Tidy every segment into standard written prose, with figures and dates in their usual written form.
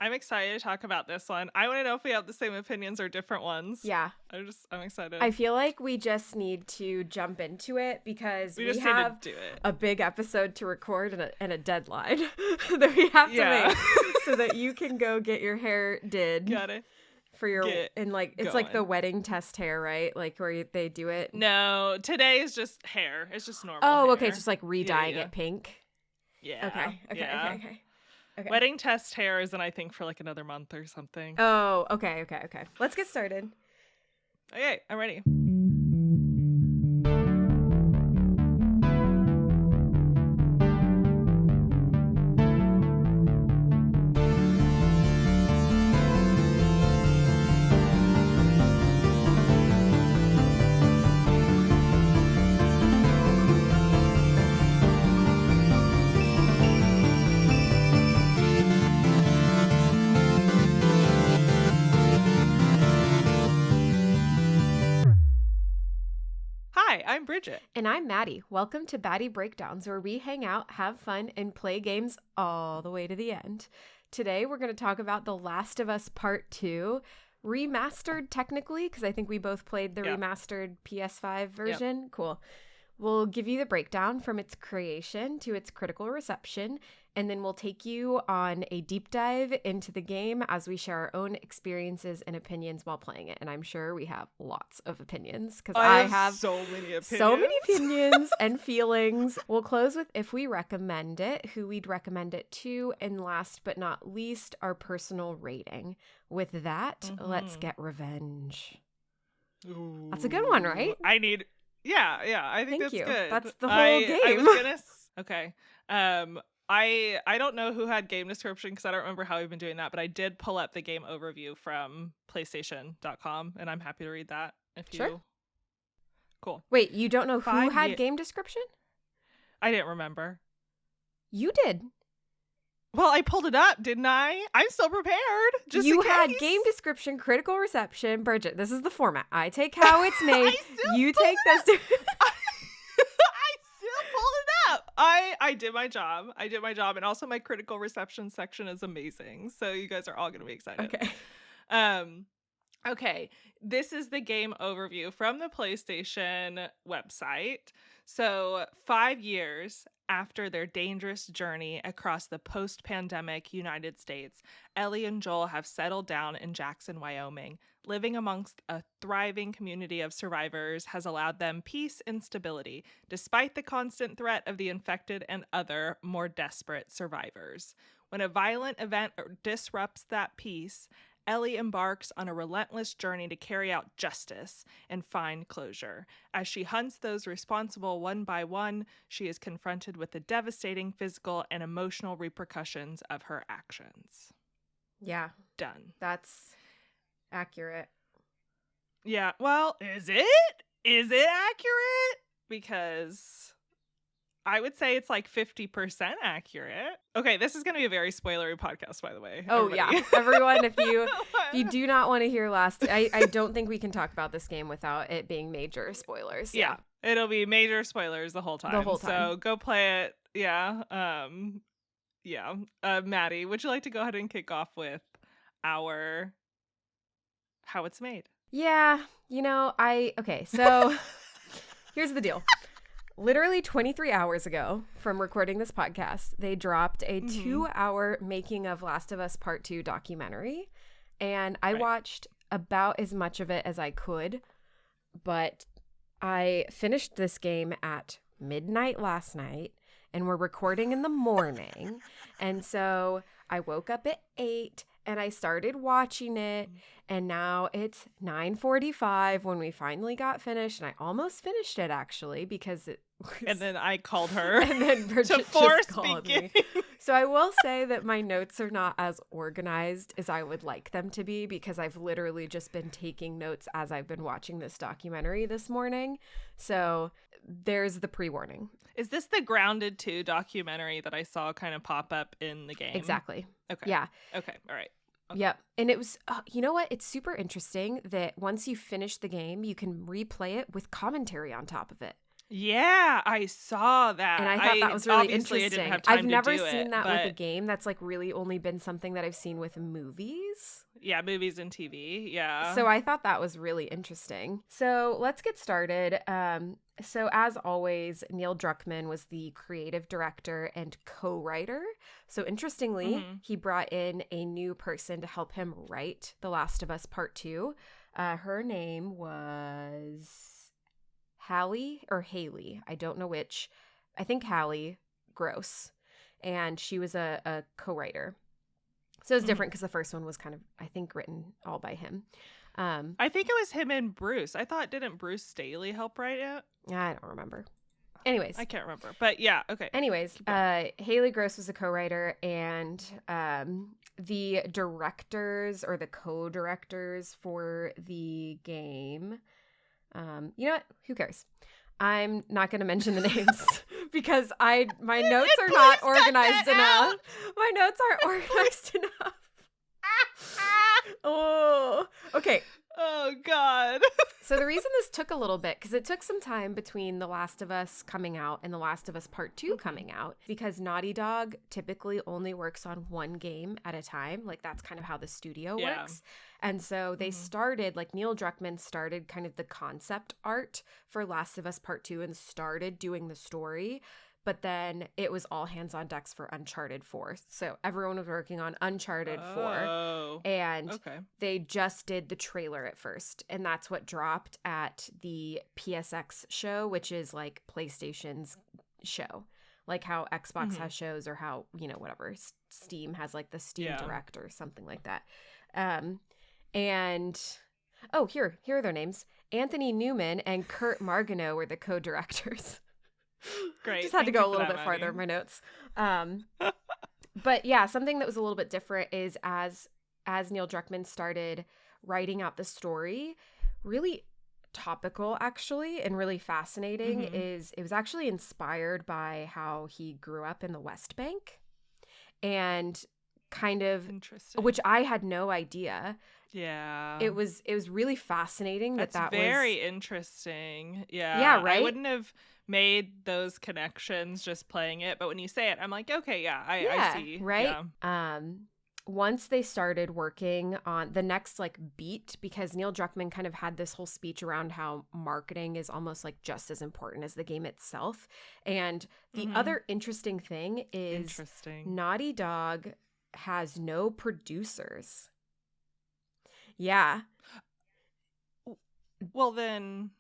I'm excited to talk about this one. I want to know if we have the same opinions or different ones. Yeah. I'm excited. I feel like we just need to jump into it because we just have need to do it. a big episode to record and a deadline that we have to make so that you can go get your hair did. Got it. For your it's like the wedding test hair, right? Like where they do it. No, today is just hair. It's just normal. Oh, hair. okay. It's just like re-dyeing it pink. Yeah. Okay. Wedding test hair is in, I think, for like another month or something. Oh, okay. Let's get started. Okay, I'm ready. Hi, I'm Bridget. And I'm Maddie. Welcome to Baddy Breakdowns, where we hang out, have fun, and play games all the way to the end. Today, we're going to talk about The Last of Us Part 2, remastered technically, because I think we both played the remastered PS5 version. Yep. Cool. We'll give you the breakdown from its creation to its critical reception, and then we'll take you on a deep dive into the game as we share our own experiences and opinions while playing it. And I'm sure we have lots of opinions because I have so many opinions and feelings. We'll close with if we recommend it, who we'd recommend it to, and last but not least, our personal rating. With that, let's get revenge. Ooh. That's a good one, right? Yeah, I think that's good. That's the whole game. Okay. I don't know who had game description because I don't remember how we've been doing that, but I did pull up the game overview from PlayStation.com, and I'm happy to read that. Sure. Cool. Wait, you don't know who had game description? I didn't remember. You did. Well, I pulled it up, didn't I? I'm so prepared. You had game description, critical reception. Bridget, this is the format. I take how it's made. You take this. I still pulled it up. I did my job. And also my critical reception section is amazing. So you guys are all going to be excited. Okay. Okay. This is the game overview from the PlayStation website. So 5 years after their dangerous journey across the post-pandemic United States, Ellie and Joel have settled down in Jackson, Wyoming. Living amongst a thriving community of survivors has allowed them peace and stability, despite the constant threat of the infected and other, more desperate survivors. When a violent event disrupts that peace, Ellie embarks on a relentless journey to carry out justice and find closure. As she hunts those responsible one by one, she is confronted with the devastating physical and emotional repercussions of her actions. Yeah. Done. That's accurate. Yeah. Well, is it? Is it accurate? Because I would say it's like 50% accurate. Okay, this is going to be a very spoilery podcast, by the way. Oh, everybody. Yeah. Everyone, if you do not want to hear I don't think we can talk about this game without it being major spoilers. Yeah. It'll be major spoilers the whole time. So go play it. Yeah. Maddie, would you like to go ahead and kick off with our how it's made? Yeah. So here's the deal. Literally 23 hours ago from recording this podcast, they dropped a 2-hour making of Last of Us Part 2 documentary. And I watched about as much of it as I could. But I finished this game at midnight last night. And we're recording in the morning. And so I woke up at 8 and I started watching it. And now it's 9:45 when we finally got finished. And I almost finished it, actually, because it was... And then I called her and then Bridget to force called me. So I will say that my notes are not as organized as I would like them to be because I've literally just been taking notes as I've been watching this documentary this morning. So there's the pre-warning. Is this the Grounded 2 documentary that I saw kind of pop up in the game? Exactly. Okay. Yeah. Okay. All right. Okay. Yep. And it was, you know what? It's super interesting that once you finish the game, you can replay it with commentary on top of it. Yeah, I saw And that. I thought that I was really obviously I didn't interesting. have I've time to never do it, seen that with a but game. That's like really only been something that I've seen with movies. yeah, movies and TV. Yeah. So I thought that was really interesting. So let's get started. So as always, Neil Druckmann was the creative director and co-writer. So interestingly, Mhm. he brought in a new person to help him write The Last of Us Part 2. Her name was Hallie or Haley. I don't know which. I think Hallie Gross. And she was a co-writer. So it's different Mhm. because the first one was kind of, I think, written all by him. I think it was him and Bruce. I thought didn't Bruce Staley help write it? I don't remember. Anyways, I can't remember. But yeah, okay. anyways, Keep going. Haley Gross was a co-writer, and the directors or the co-directors for the game. You know what? Who cares? I'm not going to mention the names because my notes are not Please cut organized that enough. out. My notes aren't organized enough. Oh, okay. Oh God. So the reason this took a little bit, because it took some time between The Last of Us coming out and The Last of Us Part 2 coming out, because Naughty Dog typically only works on one game at a time. Like that's kind of how the studio Yeah. works. And so they started, like Neil Druckmann started kind of the concept art for Last of Us Part 2 and started doing the story. But then it was all hands on decks for Uncharted 4. So everyone was working on Uncharted 4. Oh. And Okay. they just did the trailer at first. And that's what dropped at the PSX show, which is like PlayStation's show. Like how Xbox has shows or how, whatever. Steam has like the Steam Direct or something like that. And oh, here are their names. Anthony Newman and Kurt Margano were the co-directors. Great. Just had to Thank go you a for little that, bit farther in Maddie. my notes. But yeah, something that was a little bit different is as Neil Druckmann started writing out the story, really topical actually and really fascinating is it was actually inspired by how he grew up in the West Bank and kind of, Interesting. which I had no idea. Yeah. It was really fascinating That's that very was interesting. Yeah. Yeah, right? I wouldn't have made those connections just playing it, but when you say it, I'm like, okay, yeah, I see. right. Yeah. Once they started working on the next like beat, because Neil Druckmann kind of had this whole speech around how marketing is almost like just as important as the game itself. And the other interesting thing is Naughty Dog has no producers. Yeah. Well, then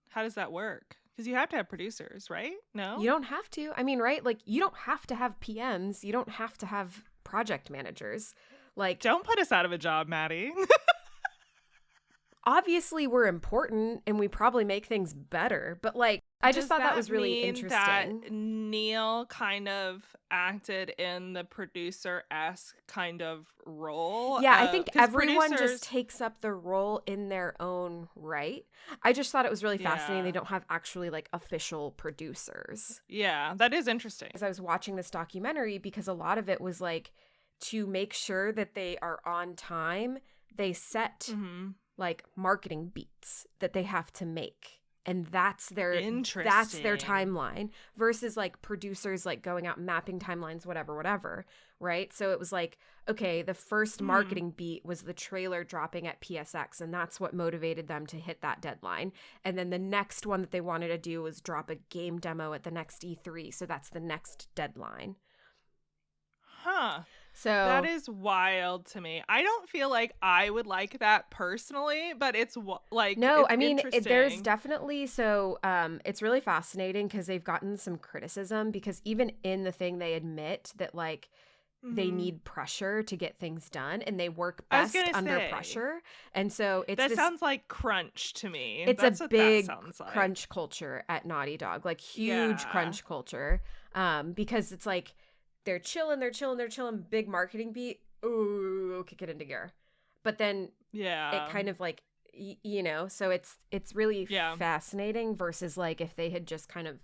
how does that work? Because you have to have producers, right? No? You don't have to. I mean, right? Like, you don't have to have PMs. You don't have to have project managers. Like, Don't put us out of a job, Maddie. obviously, we're important and we probably make things better. But, like, I just thought that was really interesting. That Neil kind of acted in the producer-esque kind of role. Yeah, I think 'cause everyone producers- just takes up the role in their own right. I just thought it was really fascinating. They don't have actually like official producers. Yeah, that is interesting. As I was watching this documentary, because a lot of it was like to make sure that they are on time, they set like marketing beats that they have to make. And that's their timeline versus like producers like going out and mapping timelines, whatever, right? So it was like, okay, the first marketing beat was the trailer dropping at PSX, and that's what motivated them to hit that deadline. And then the next one that they wanted to do was drop a game demo at the next E3, so that's the next deadline. Huh. So that is wild to me. I don't feel like I would like that personally, but it's like no, it's I mean, there's interesting. definitely it's really fascinating because they've gotten some criticism because even in the thing they admit that like they need pressure to get things done and they work best under pressure. And so it's that sounds like crunch to me. It's That's a what big that sounds like. crunch culture at Naughty Dog, like huge crunch culture, because it's like they're chilling, big marketing beat. Ooh, kick it into gear. But then it kind of like, so it's really fascinating versus like if they had just kind of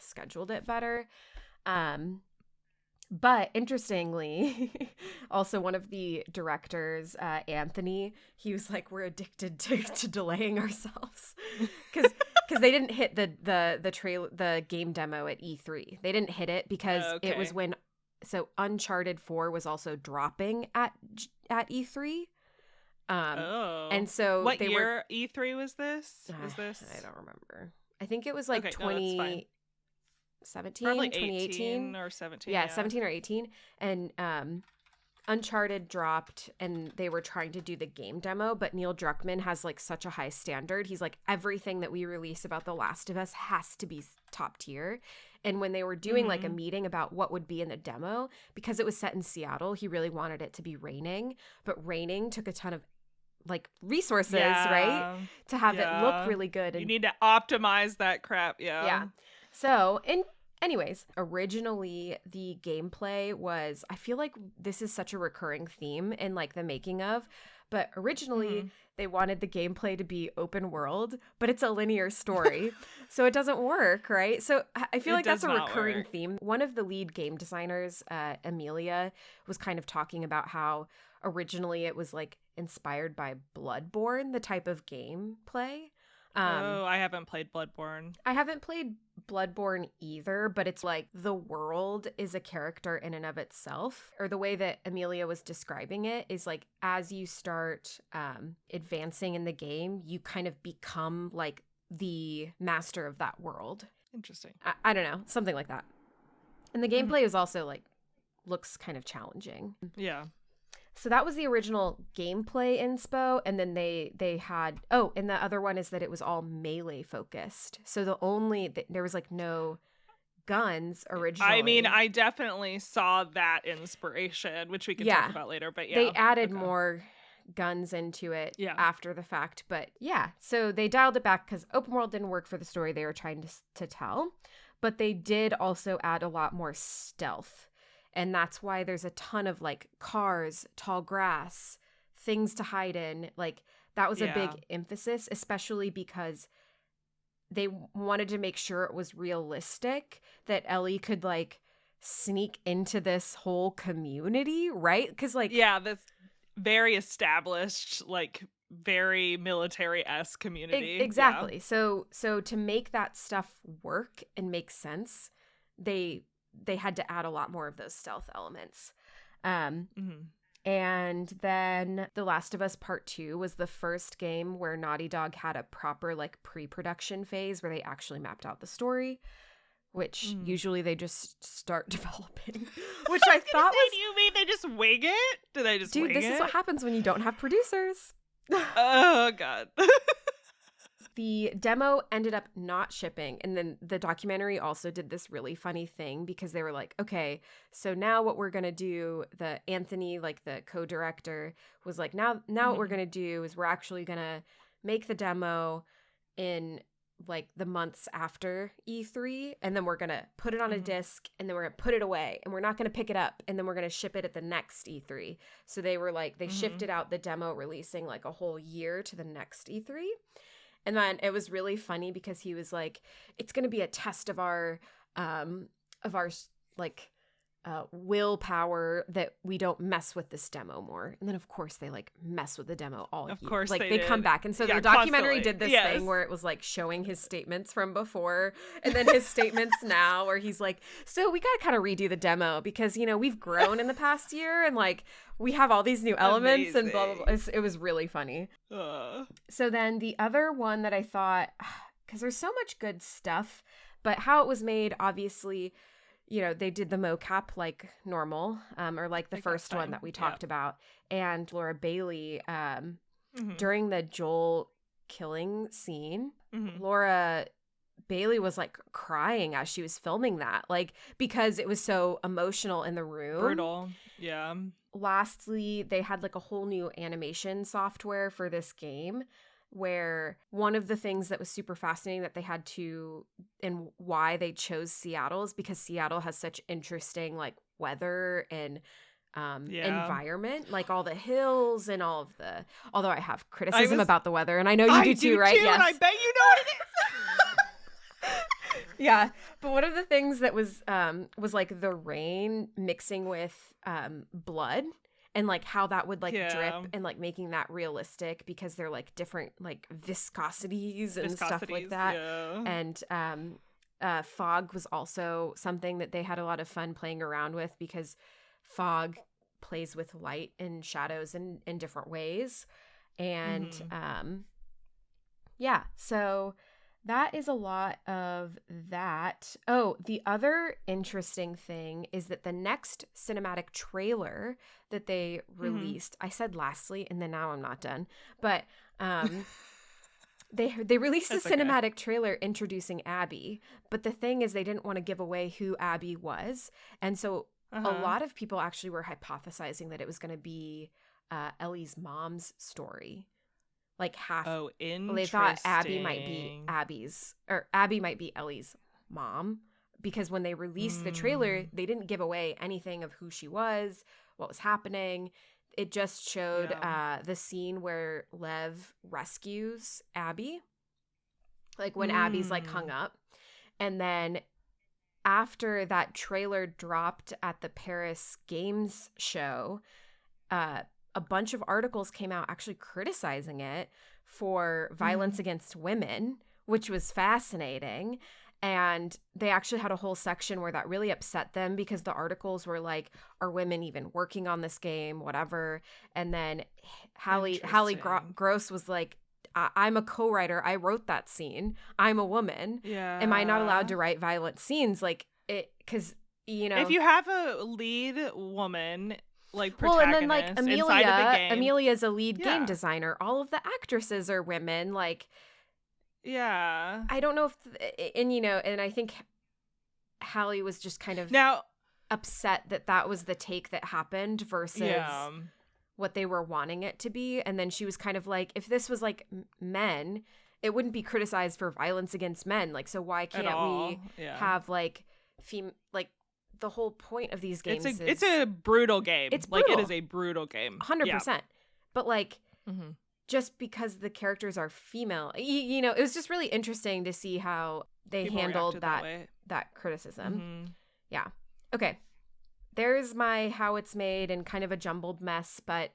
scheduled it better. But interestingly, also one of the directors, Anthony, he was like, we're addicted to delaying ourselves. Because because they didn't hit the game demo at E3. They didn't hit it because it was when Uncharted 4 was also dropping at E3. And so what year E3 was this? Is this? I don't remember. I think it was like 2017, probably 2018 or 17. Yeah, 17 or 18. And Uncharted dropped and they were trying to do the game demo, but Neil Druckmann has like such a high standard. He's like, everything that we release about The Last of Us has to be top tier. And when they were doing like a meeting about what would be in the demo, because it was set in Seattle, he really wanted it to be raining, but raining took a ton of like resources, right? To have it look really good. And you need to optimize that crap. Yeah. So, anyways, originally the gameplay was, I feel like this is such a recurring theme in like the making of, but originally they wanted the gameplay to be open world, but it's a linear story. So it doesn't work, right? So I feel like that's a recurring theme. One of the lead game designers, Amelia, was kind of talking about how originally it was like inspired by Bloodborne, the type of gameplay. I haven't played Bloodborne. I haven't played Bloodborne either, but it's like the world is a character in and of itself. Or the way that Amelia was describing it is like as you start advancing in the game, you kind of become like the master of that world. Interesting. I don't know, something like that. And the gameplay is also like looks kind of challenging. Yeah. So that was the original gameplay inspo, and then they had and the other one is that it was all melee focused. So there was like no guns originally. I mean, I definitely saw that inspiration, which we can talk about later. But they added more guns into it after the fact. But so they dialed it back because open world didn't work for the story they were trying to tell. But they did also add a lot more stealth. And that's why there's a ton of like cars, tall grass, things to hide in. Like that was a big emphasis, especially because they wanted to make sure it was realistic that Ellie could like sneak into this whole community, right? Because like this very established, like very military-esque community. Exactly. So to make that stuff work and make sense, they had to add a lot more of those stealth elements. And then The Last of Us Part 2 was the first game where Naughty Dog had a proper like pre-production phase where they actually mapped out the story, which usually they just start developing. Which I thought was... Do you mean they just wing it? Do they just wing it? Dude, this is what happens when you don't have producers. Oh, God. The demo ended up not shipping, and then the documentary also did this really funny thing because they were like, okay, so now what we're going to do, Anthony, like the co-director, was like, now what we're going to do is we're actually going to make the demo in like the months after E3, and then we're going to put it on a disc, and then we're going to put it away, and we're not going to pick it up, and then we're going to ship it at the next E3. So they were like, they shifted out the demo releasing like a whole year to the next E3. And then it was really funny because he was like, it's going to be a test of our like willpower that we don't mess with this demo more. And then of course they like mess with the demo all of course like they come back. And so the documentary did this thing where it was like showing his statements from before and then his statements now where he's like, so we got to kind of redo the demo because, you know, we've grown in the past year and like we have all these new elements and blah, blah, blah. It was really funny. So then the other one that I thought, because there's so much good stuff, but how it was made, obviously, you know, they did the mocap like normal, or like the first one that we talked about. And Laura Bailey, during the Joel killing scene, Laura Bailey was like crying as she was filming that, like, because it was so emotional in the room. Brutal. Yeah. Lastly, they had like a whole new animation software for this game where one of the things that was super fascinating that they had to, and why they chose Seattle, is because Seattle has such interesting like weather and environment, like all the hills and all of the, although I have criticism about the weather and I know you do too, right? Yes. And I bet you know what it is. Yeah, but one of the things that was like the rain mixing with blood, and like how that would like drip Yeah. and like making that realistic because they're like different like viscosities and stuff like Viscosities, that. yeah. And fog was also something that they had a lot of fun playing around with because fog plays with light and shadows in different ways. And yeah, so that is a lot of that. Oh, the other interesting thing is that the next cinematic trailer that they released, I said lastly, and then now I'm not done, but they released a That's okay. cinematic trailer introducing Abby, but the thing is they didn't want to give away who Abby was, and so a lot of people actually were hypothesizing that it was going to be Ellie's mom's story. Like half. Oh, interesting. They thought Abby might be Ellie's mom because when they released the trailer, they didn't give away anything of who she was, what was happening. It just showed the scene where Lev rescues Abby, like when Abby's like hung up. And then after that trailer dropped at the Paris Games show, a bunch of articles came out actually criticizing it for violence against women, which was fascinating. And they actually had a whole section where that really upset them because the articles were like, are women even working on this game? Whatever. And then Hallie Gross was like, I'm a co-writer. I wrote that scene. I'm a woman. Yeah. Am I not allowed to write violent scenes? Like it, because, you know. If you have a lead woman, like well, and then protagonist like inside of the game. Amelia's a lead game designer. All of the actresses are women. Like, yeah, I don't know if, and I think Hallie was just kind of now upset that was the take that happened versus what they were wanting it to be. And then she was kind of like, if this was like men, it wouldn't be criticized for violence against men. Like, so why can't we have like the whole point of these games it's a brutal game. It's brutal. brutal. Like, it is a brutal game. 100%. But like, just because the characters are female, it was just really interesting to see how they handled that criticism. Yeah. Okay. There's my how it's made and kind of a jumbled mess, but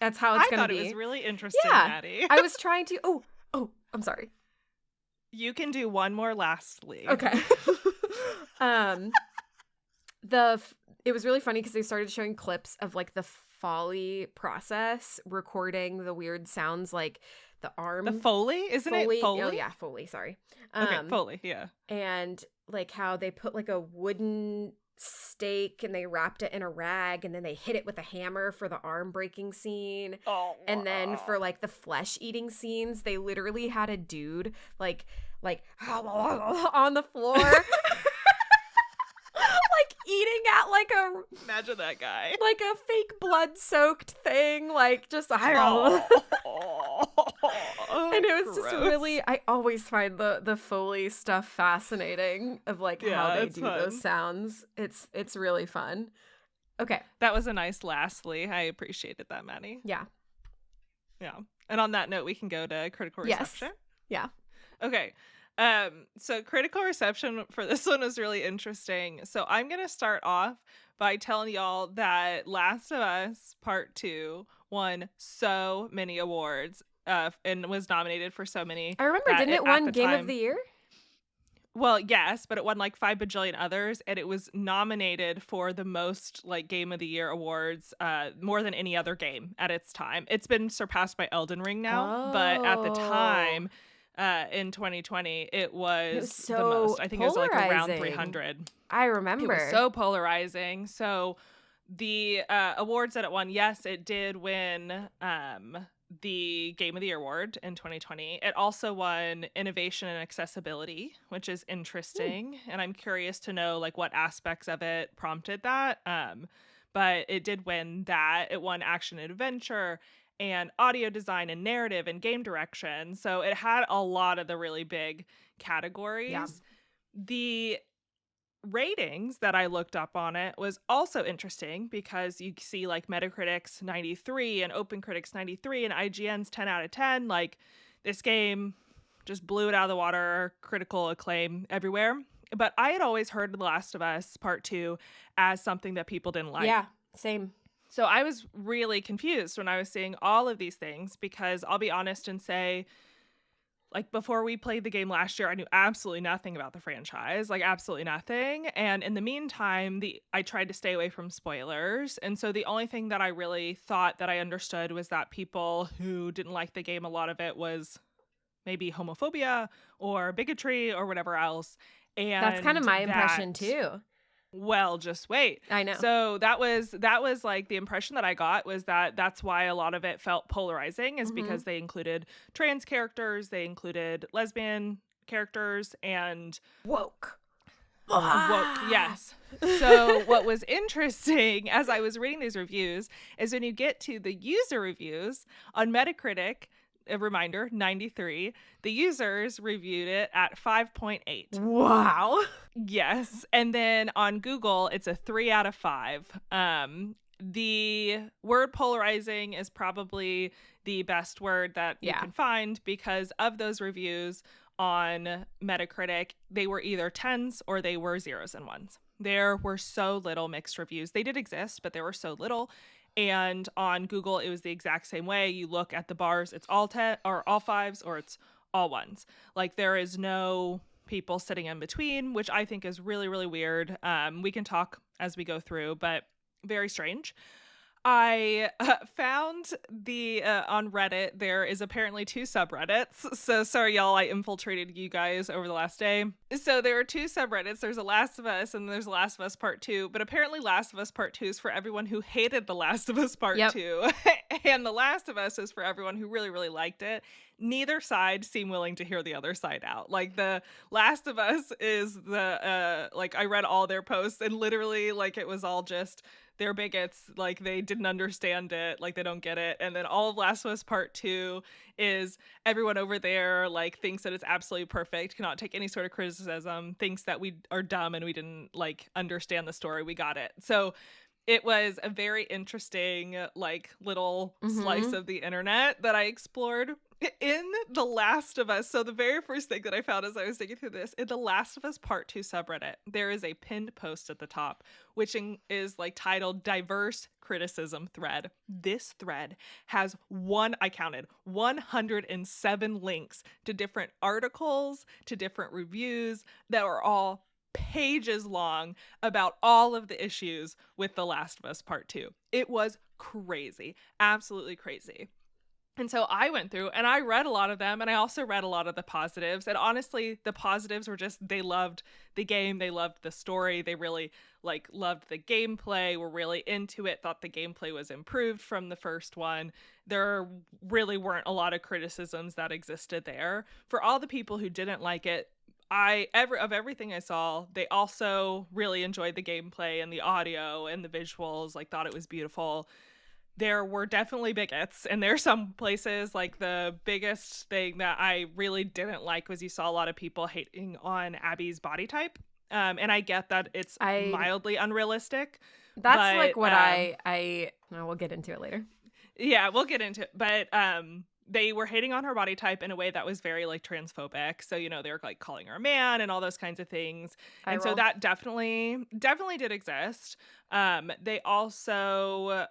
that's how it's going to be. I thought it was really interesting, Maddie. I was trying to. Oh, I'm sorry. You can do one more lastly. Okay. It was really funny because they started showing clips of like the Foley process, recording the weird sounds like the arm. The Foley? Isn't it Foley? Oh yeah, Foley, sorry. Okay, Foley, yeah. And like how they put like a wooden stake and they wrapped it in a rag and then they hit it with a hammer for the arm breaking scene. Oh. And then for like the flesh eating scenes, they literally had a dude like on the floor. Eating at like imagine that guy, like a fake blood soaked thing, like just and it was just really, I always find the Foley stuff fascinating of like how they do those sounds. It's really fun. Okay, that was a nice lastly. I appreciated that, Maddie. Yeah. And on that note, we can go to critical reception. Yeah. Okay. So critical reception for this one was really interesting. So I'm going to start off by telling y'all that Last of Us Part 2 won so many awards and was nominated for so many. I remember, didn't it win Game of the Year? Well, yes, but it won like 5 bajillion others, and it was nominated for the most like Game of the Year awards, more than any other game at its time. It's been surpassed by Elden Ring now, but at the time, in 2020, it was so the most. I think it was like around polarizing. 300. I remember. It was so polarizing. So the awards that it won, yes, it did win the Game of the Year award in 2020. It also won innovation and accessibility, which is interesting. And I'm curious to know like what aspects of it prompted that. But it did win that. It won action and adventure and audio design and narrative and game direction. So it had a lot of the really big categories. Yeah. The ratings that I looked up on it was also interesting because you see like Metacritic's 93 and OpenCritic's 93 and IGN's 10 out of 10. Like this game just blew it out of the water, critical acclaim everywhere. But I had always heard The Last of Us Part 2 as something that people didn't like. Yeah, same. So I was really confused when I was seeing all of these things because I'll be honest and say, like, before we played the game last year, I knew absolutely nothing about the franchise, like, absolutely nothing, and in the meantime, I tried to stay away from spoilers, and so the only thing that I really thought that I understood was that people who didn't like the game, a lot of it was maybe homophobia or bigotry or whatever else, That's kind of and my that impression too. well, just wait. I know. So that was like the impression that I got was that that's why a lot of it felt polarizing is Mm-hmm. because they included trans characters, they included lesbian characters and Woke. woke. Yes. So what was interesting as I was reading these reviews is when you get to the user reviews on Metacritic, a reminder, 93, the users reviewed it at 5.8. Wow. Yes. And then on Google, it's a 3 out of 5. The word polarizing is probably the best word that you can find because of those reviews on Metacritic, they were either 10s or they were 0s and 1s. There were so little mixed reviews. They did exist, but there were so little. And on Google, it was the exact same way. You look at the bars, it's all 10 or all 5s or it's all 1s. Like there is no people sitting in between, which I think is really, really weird. We can talk as we go through, but very strange. I found the on Reddit, there is apparently 2 subreddits. So sorry, y'all, I infiltrated you guys over the last day. So there are 2 subreddits. There's a Last of Us and there's Last of Us Part 2. But apparently Last of Us Part 2 is for everyone who hated The Last of Us Part 2. And The Last of Us is for everyone who really, really liked it. Neither side seemed willing to hear the other side out. Like The Last of Us is the, like I read all their posts and literally like it was all just they're bigots, like they didn't understand it, like they don't get it. And then all of Last of Us Part 2 is everyone over there like thinks that it's absolutely perfect, cannot take any sort of criticism, thinks that we are dumb and we didn't like understand the story. We got it. So it was a very interesting like little slice of the internet that I explored in The Last of Us. So the very first thing that I found as I was digging through this, in The Last of Us Part 2 subreddit, there is a pinned post at the top, which is like titled Diverse Criticism Thread. This thread has I counted 107 links to different articles, to different reviews that were all pages long about all of the issues with The Last of Us Part 2. It was crazy, absolutely crazy. And so I went through and I read a lot of them, and I also read a lot of the positives. And honestly, the positives were just they loved the game, they loved the story, they really like loved the gameplay, were really into it, thought the gameplay was improved from the first one. There really weren't a lot of criticisms that existed there. For all the people who didn't like it, of everything I saw, they also really enjoyed the gameplay and the audio and the visuals, like thought it was beautiful. There were definitely bigots, and there's some places like the biggest thing that I really didn't like was you saw a lot of people hating on Abby's body type. And I get that it's mildly unrealistic. That's but, like what we'll get into it later. Yeah, we'll get into it. But they were hating on her body type in a way that was very like transphobic. So, you know, they were like calling her a man and all those kinds of things. So that definitely did exist. They also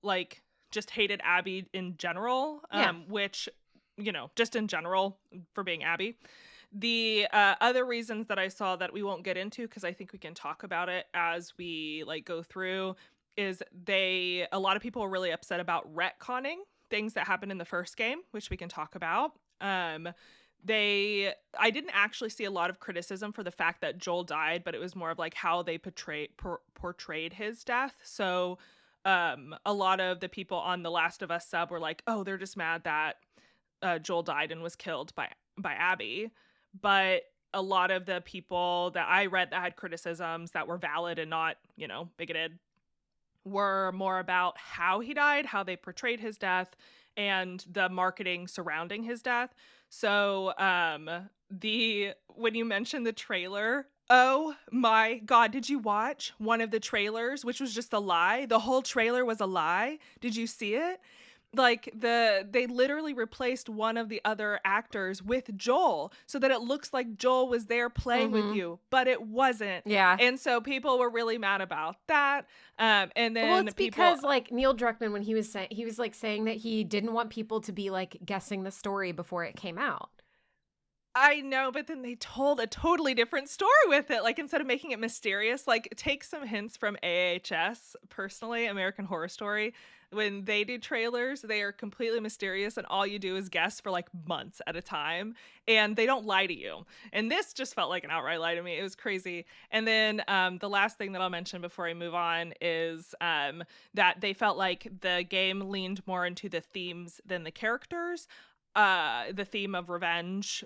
like just hated Abby in general, which, you know, just in general for being Abby. The other reasons that I saw that we won't get into, because I think we can talk about it as we like go through, is a lot of people were really upset about retconning things that happened in the first game, which we can talk about. I didn't actually see a lot of criticism for the fact that Joel died, but it was more of like how they portrayed his death. So a lot of the people on the Last of Us sub were like, oh, they're just mad that Joel died and was killed by Abby. But a lot of the people that I read that had criticisms that were valid and not, you know, bigoted were more about how he died, how they portrayed his death, and the marketing surrounding his death. So when you mentioned the trailer, oh my God, did you watch one of the trailers, which was just a lie? The whole trailer was a lie. Did you see it? like they literally replaced one of the other actors with Joel so that it looks like Joel was there playing with you, but it wasn't. Yeah. And so people were really mad about that. And Well, then it's people, because like Neil Druckmann, when he was like saying that he didn't want people to be like guessing the story before it came out. I know, but then they told a totally different story with it. Like, instead of making it mysterious, like, take some hints from AHS, personally, American Horror Story. When they do trailers, they are completely mysterious, and all you do is guess for like months at a time, and they don't lie to you. And this just felt like an outright lie to me. It was crazy. And then the last thing that I'll mention before I move on is that they felt like the game leaned more into the themes than the characters. The theme of revenge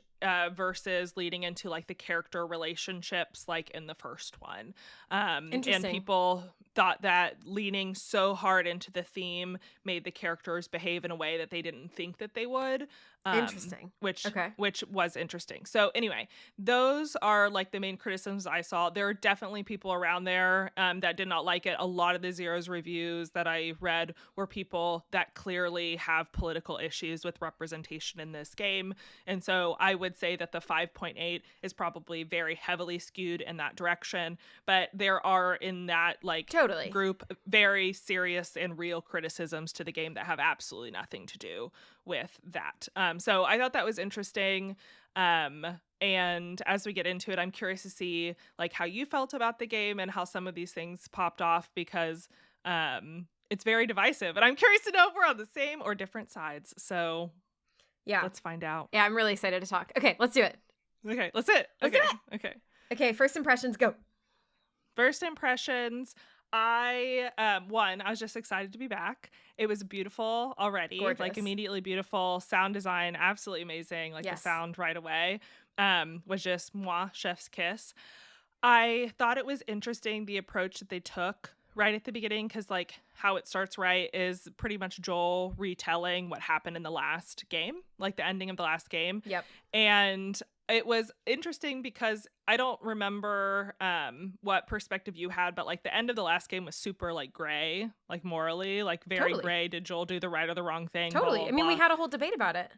versus leading into like the character relationships like in the first one. And people thought that leaning so hard into the theme made the characters behave in a way that they didn't think that they would. Interesting. Which Okay. which was interesting. So anyway, those are like the main criticisms I saw. There are definitely people around there that did not like it. A lot of the Zeros reviews that I read were people that clearly have political issues with representation in this game. And so I would say that the 5.8 is probably very heavily skewed in that direction. But there are in that like Totally. group very serious and real criticisms to the game that have absolutely nothing to do with that. So I thought that was interesting. And as we get into it, I'm curious to see like how you felt about the game and how some of these things popped off, because it's very divisive, and I'm curious to know if we're on the same or different sides. So yeah, let's find out. Yeah, I'm really excited to talk. Okay, let's do it. Okay, let's do it. Let's do it. Okay. Okay, first impressions, go. First impressions. I was just excited to be back. It was beautiful already. Gorgeous. Like immediately beautiful. Sound design, absolutely amazing. Like the sound right away was just mwah, chef's kiss. I thought it was interesting the approach that they took right at the beginning, because like how it starts right is pretty much Joel retelling what happened in the last game, like the ending of the last game. Yep. And it was interesting because I don't remember what perspective you had, but like the end of the last game was super like gray, like morally, like very gray. Did Joel do the right or the wrong thing? Totally. Blah, blah, I mean, blah. we had a whole debate about it.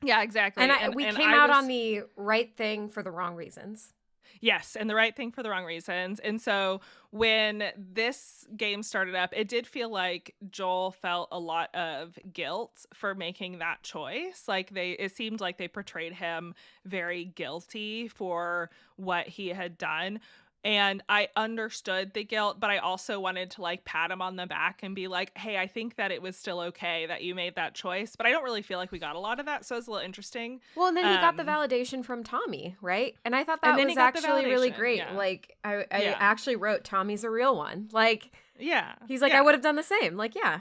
Yeah, exactly. And we came out on the right thing for the wrong reasons. Yes, and the right thing for the wrong reasons. And so when this game started up, it did feel like Joel felt a lot of guilt for making that choice. Like it seemed like they portrayed him very guilty for what he had done. And I understood the guilt, but I also wanted to like pat him on the back and be like, hey, I think that it was still okay that you made that choice. But I don't really feel like we got a lot of that. So it's a little interesting. Well, and then he got the validation from Tommy, right? And I thought that was actually really great. Yeah. Like I actually wrote, Tommy's a real one. Like, yeah, he's like, I would have done the same. Like, yeah.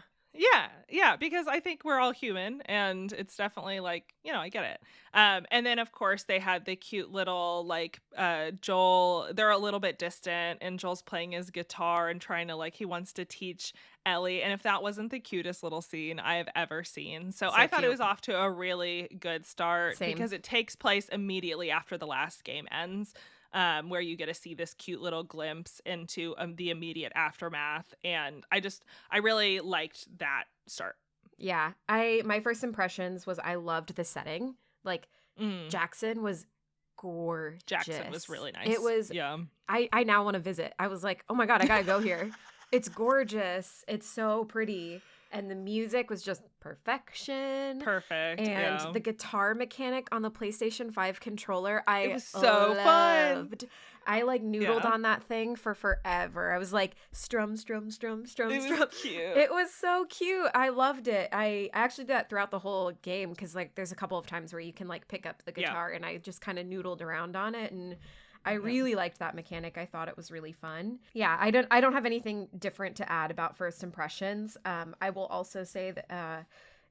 Yeah, because I think we're all human, and it's definitely like, I get it. And then of course they had the cute little like Joel, they're a little bit distant, and Joel's playing his guitar and trying to like, he wants to teach Ellie, and if that wasn't the cutest little scene I have ever seen. So I thought it was off to a really good start. Same. Because it takes place immediately after the last game ends. Where you get to see this cute little glimpse into the immediate aftermath. And I really liked that start. Yeah. My first impressions was I loved the setting. Like, Jackson was gorgeous. Jackson was really nice. It was, yeah. I now want to visit. I was like, oh my God, I gotta go here. It's gorgeous. It's so pretty. And the music was just perfection. Perfect. And the guitar mechanic on the PlayStation 5 controller, it was so fun. I like noodled on that thing for forever. I was like, strum, strum, strum, strum, it strum. Was cute. It was so cute. I loved it. I actually did that throughout the whole game, because like there's a couple of times where you can like pick up the guitar, and I just kind of noodled around on it, and I really liked that mechanic. I thought it was really fun. Yeah, I don't have anything different to add about first impressions. I will also say that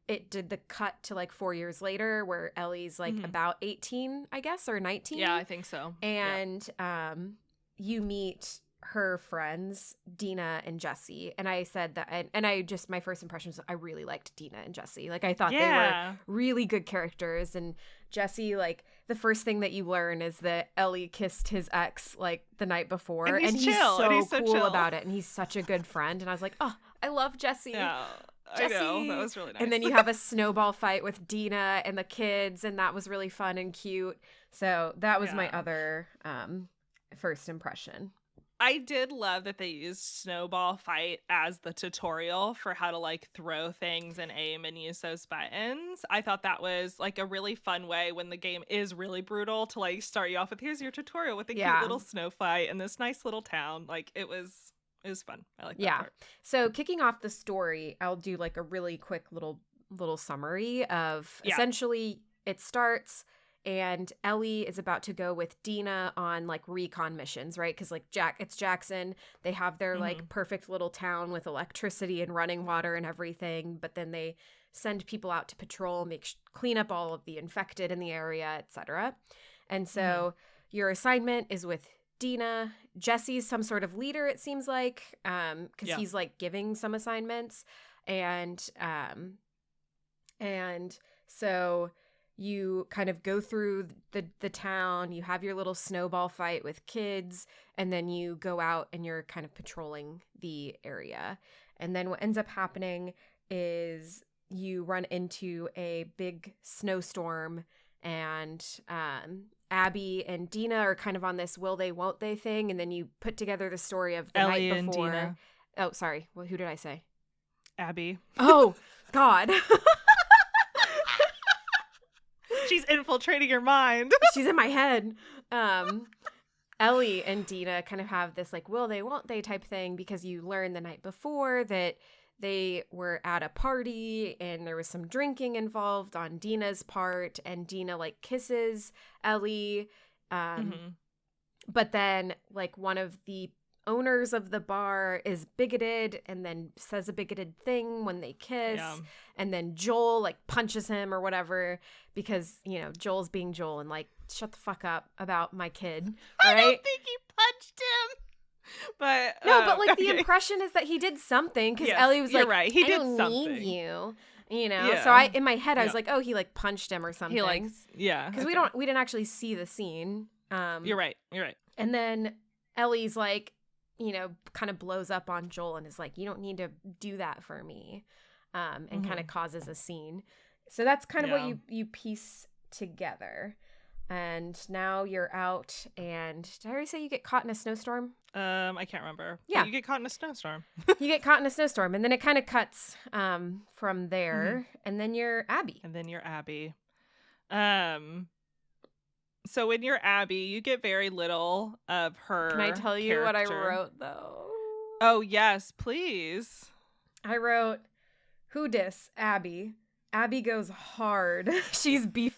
it did the cut to like 4 years later, where Ellie's like about 18, I guess, or 19. Yeah, I think so. And you meet her friends, Dina and Jesse. And I said that, and my first impressions, I really liked Dina and Jesse. Like, I thought they were really good characters. And Jesse, like, the first thing that you learn is that Ellie kissed his ex like the night before, and he's so cool about it, and he's such a good friend. And I was like, oh, I love Jesse. Yeah. I know. That Jesse. was really nice. And then you have a snowball fight with Dina and the kids, and that was really fun and cute. So that was my other first impression. I did love that they used Snowball Fight as the tutorial for how to like throw things and aim and use those buttons. I thought that was like a really fun way when the game is really brutal to like start you off with here's your tutorial with a cute little snow fight in this nice little town. Like it was fun. I like that part. So kicking off the story, I'll do like a really quick little summary of essentially it starts and Ellie is about to go with Dina on like recon missions, right? Because like it's Jackson. They have their like perfect little town with electricity and running water and everything. But then they send people out to patrol, clean up all of the infected in the area, etc. And so your assignment is with Dina. Jesse's some sort of leader, it seems like, because he's like giving some assignments, and so you kind of go through the town, you have your little snowball fight with kids, and then you go out and you're kind of patrolling the area. And then what ends up happening is you run into a big snowstorm, and Abby and Dina are kind of on this will they, won't they thing, and then you put together the story of the Ellie night and before. Dina. Oh, sorry. Well, who did I say? Abby. Oh, God. She's infiltrating your mind. She's in my head. Ellie and Dina kind of have this like will they, won't they type thing, because you learn the night before that they were at a party and there was some drinking involved on Dina's part, and Dina like kisses Ellie. But then like one of the owners of the bar is bigoted and then says a bigoted thing when they kiss. And then Joel like punches him or whatever, because, you know, Joel's being Joel and like, shut the fuck up about my kid. Right? I don't think he punched him. But no, but like the impression is that he did something, because Ellie was like, right. He I did don't something. need you. You know, so in my head I was like, oh, he like punched him or something. He like, because we didn't actually see the scene. You're right. And then Ellie's like, you know, kind of blows up on Joel and is like, you don't need to do that for me, and kind of causes a scene. So that's kind of what you piece together. And now you're out, and did I already say you get caught in a snowstorm? I can't remember. Yeah. But you get caught in a snowstorm. You get caught in a snowstorm, and then it kind of cuts from there, and then you're Abby. So when you're Abby, you get very little of her. Can I tell you character. what I wrote, though? Oh, yes, please. I wrote, who dis Abby? Abby goes hard. She's beefy.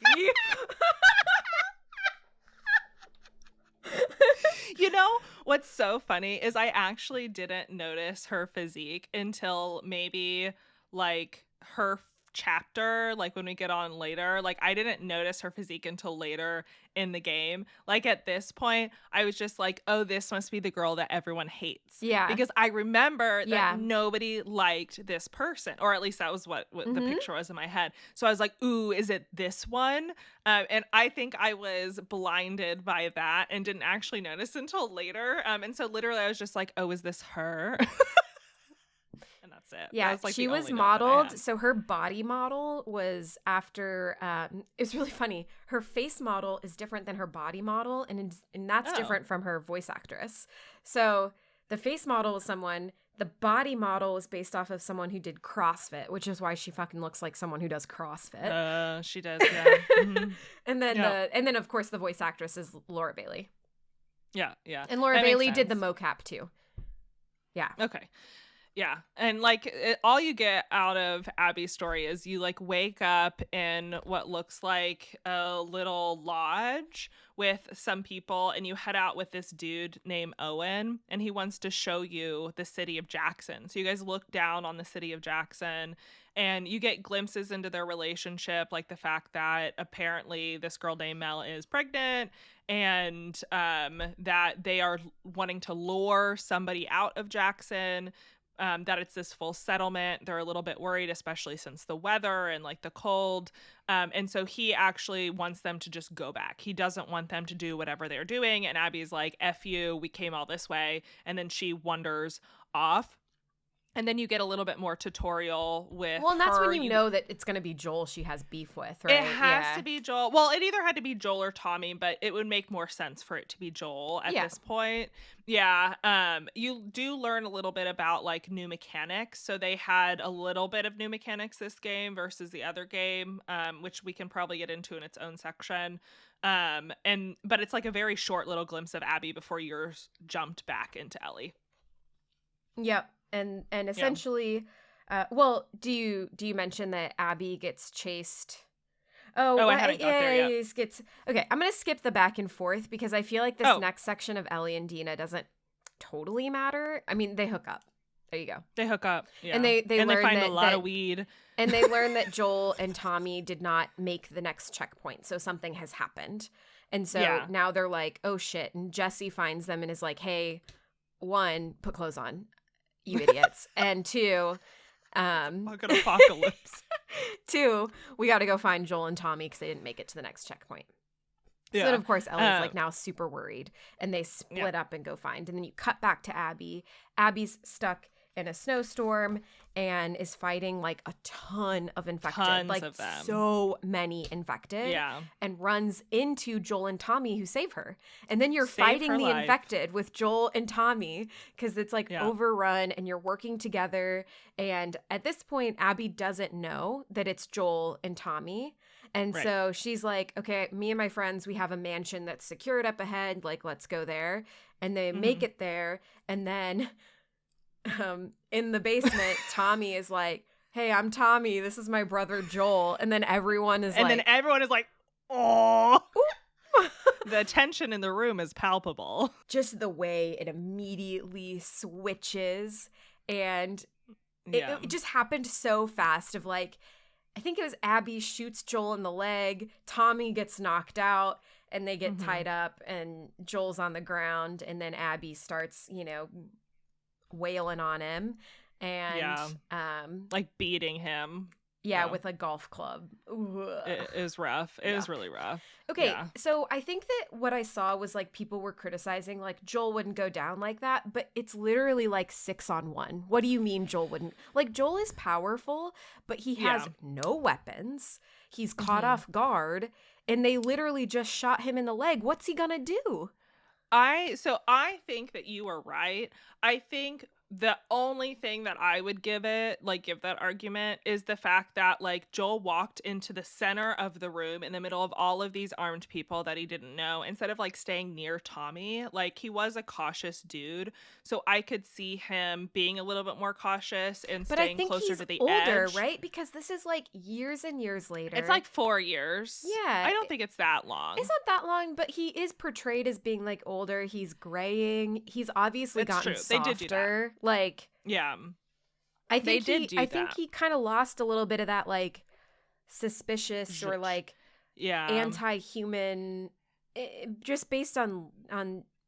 You know, what's so funny is I actually didn't notice her physique until maybe like her chapter, like when we get on later. Like I didn't notice her physique until later in the game. Like at this point, I was just like, oh, this must be the girl that everyone hates. Yeah. Because I remember that nobody liked this person, or at least that was what the picture was in my head. So I was like, ooh, is it this one? And I think I was blinded by that and didn't actually notice until later. And so literally I was just like, oh, is this her? And that's it. Yeah, was like she was modeled. So her body model was after. It's really funny. Her face model is different than her body model, and that's different from her voice actress. So the face model was someone. The body model was based off of someone who did CrossFit, which is why she fucking looks like someone who does CrossFit. She does. Yeah. And then of course the voice actress is Laura Bailey. Yeah. And Laura Bailey did the mocap too. Yeah. Okay. Yeah. And like all you get out of Abby's story is you like wake up in what looks like a little lodge with some people, and you head out with this dude named Owen, and he wants to show you the city of Jackson. So you guys look down on the city of Jackson, and you get glimpses into their relationship, like the fact that apparently this girl named Mel is pregnant, and that they are wanting to lure somebody out of Jackson. That it's this full settlement. They're a little bit worried, especially since the weather and like the cold. And so he actually wants them to just go back. He doesn't want them to do whatever they're doing. And Abby's like, F you, we came all this way. And then she wanders off. And then you get a little bit more tutorial with Well, and that's when her. you know that it's going to be Joel she has beef with, right? It has to be Joel. Well, it either had to be Joel or Tommy, but it would make more sense for it to be Joel at this point. Yeah. You do learn a little bit about like new mechanics. So they had a little bit of new mechanics this game versus the other game, which we can probably get into in its own section. But it's like a very short little glimpse of Abby before you're jumped back into Ellie. Yep. And essentially, well, do you mention that Abby gets chased? Oh, I haven't got there yet. Okay, I'm gonna skip the back and forth because I feel like this next section of Ellie and Dina doesn't totally matter. I mean, they hook up. There you go. They hook up, yeah. And they find a lot of weed. And they learn that Joel and Tommy did not make the next checkpoint, so something has happened. And so now they're like, oh shit. And Jesse finds them and is like, hey, one, put clothes on, you idiots. And two, fucking apocalypse. two, we got to go find Joel and Tommy because they didn't make it to the next checkpoint. Yeah. So then, of course, Ellie's like now super worried, and they split up and go find. And then you cut back to Abby. Abby's stuck in a snowstorm and is fighting like a ton of infected. Tons like of them. So many infected. Yeah. And runs into Joel and Tommy who save her. And then you're Save fighting her the life. infected with Joel and Tommy because it's like overrun and you're working together. And at this point, Abby doesn't know that it's Joel and Tommy. And so she's like, okay, me and my friends, we have a mansion that's secured up ahead. Like, let's go there. And they make it there. And then in the basement, Tommy is like, hey, I'm Tommy. This is my brother Joel. And then everyone is like, oh. The tension in the room is palpable. Just the way it immediately switches. And it just happened so fast of like, I think it was Abby shoots Joel in the leg. Tommy gets knocked out and they get tied up and Joel's on the ground. And then Abby starts, wailing on him and like beating him. Yeah, with a golf club. It was rough. It was really rough. Okay, so I think that what I saw was like people were criticizing like Joel wouldn't go down like that, but it's literally like 6-on-1. What do you mean Joel wouldn't? Like Joel is powerful, but he has no weapons. He's caught off guard, and they literally just shot him in the leg. What's he gonna do? I think that you are right. I think the only thing that I would give that argument is the fact that like Joel walked into the center of the room in the middle of all of these armed people that he didn't know instead of like staying near Tommy. Like he was a cautious dude. So I could see him being a little bit more cautious and staying closer to the older, edge. Right? Because this is like years and years later. It's like 4 years. Yeah. I don't think it's that long. It's not that long, but he is portrayed as being like older. He's graying. He's obviously gotten softer. They did do that. Like, yeah, I think he kind of lost a little bit of that like suspicious or like anti-human, just based on.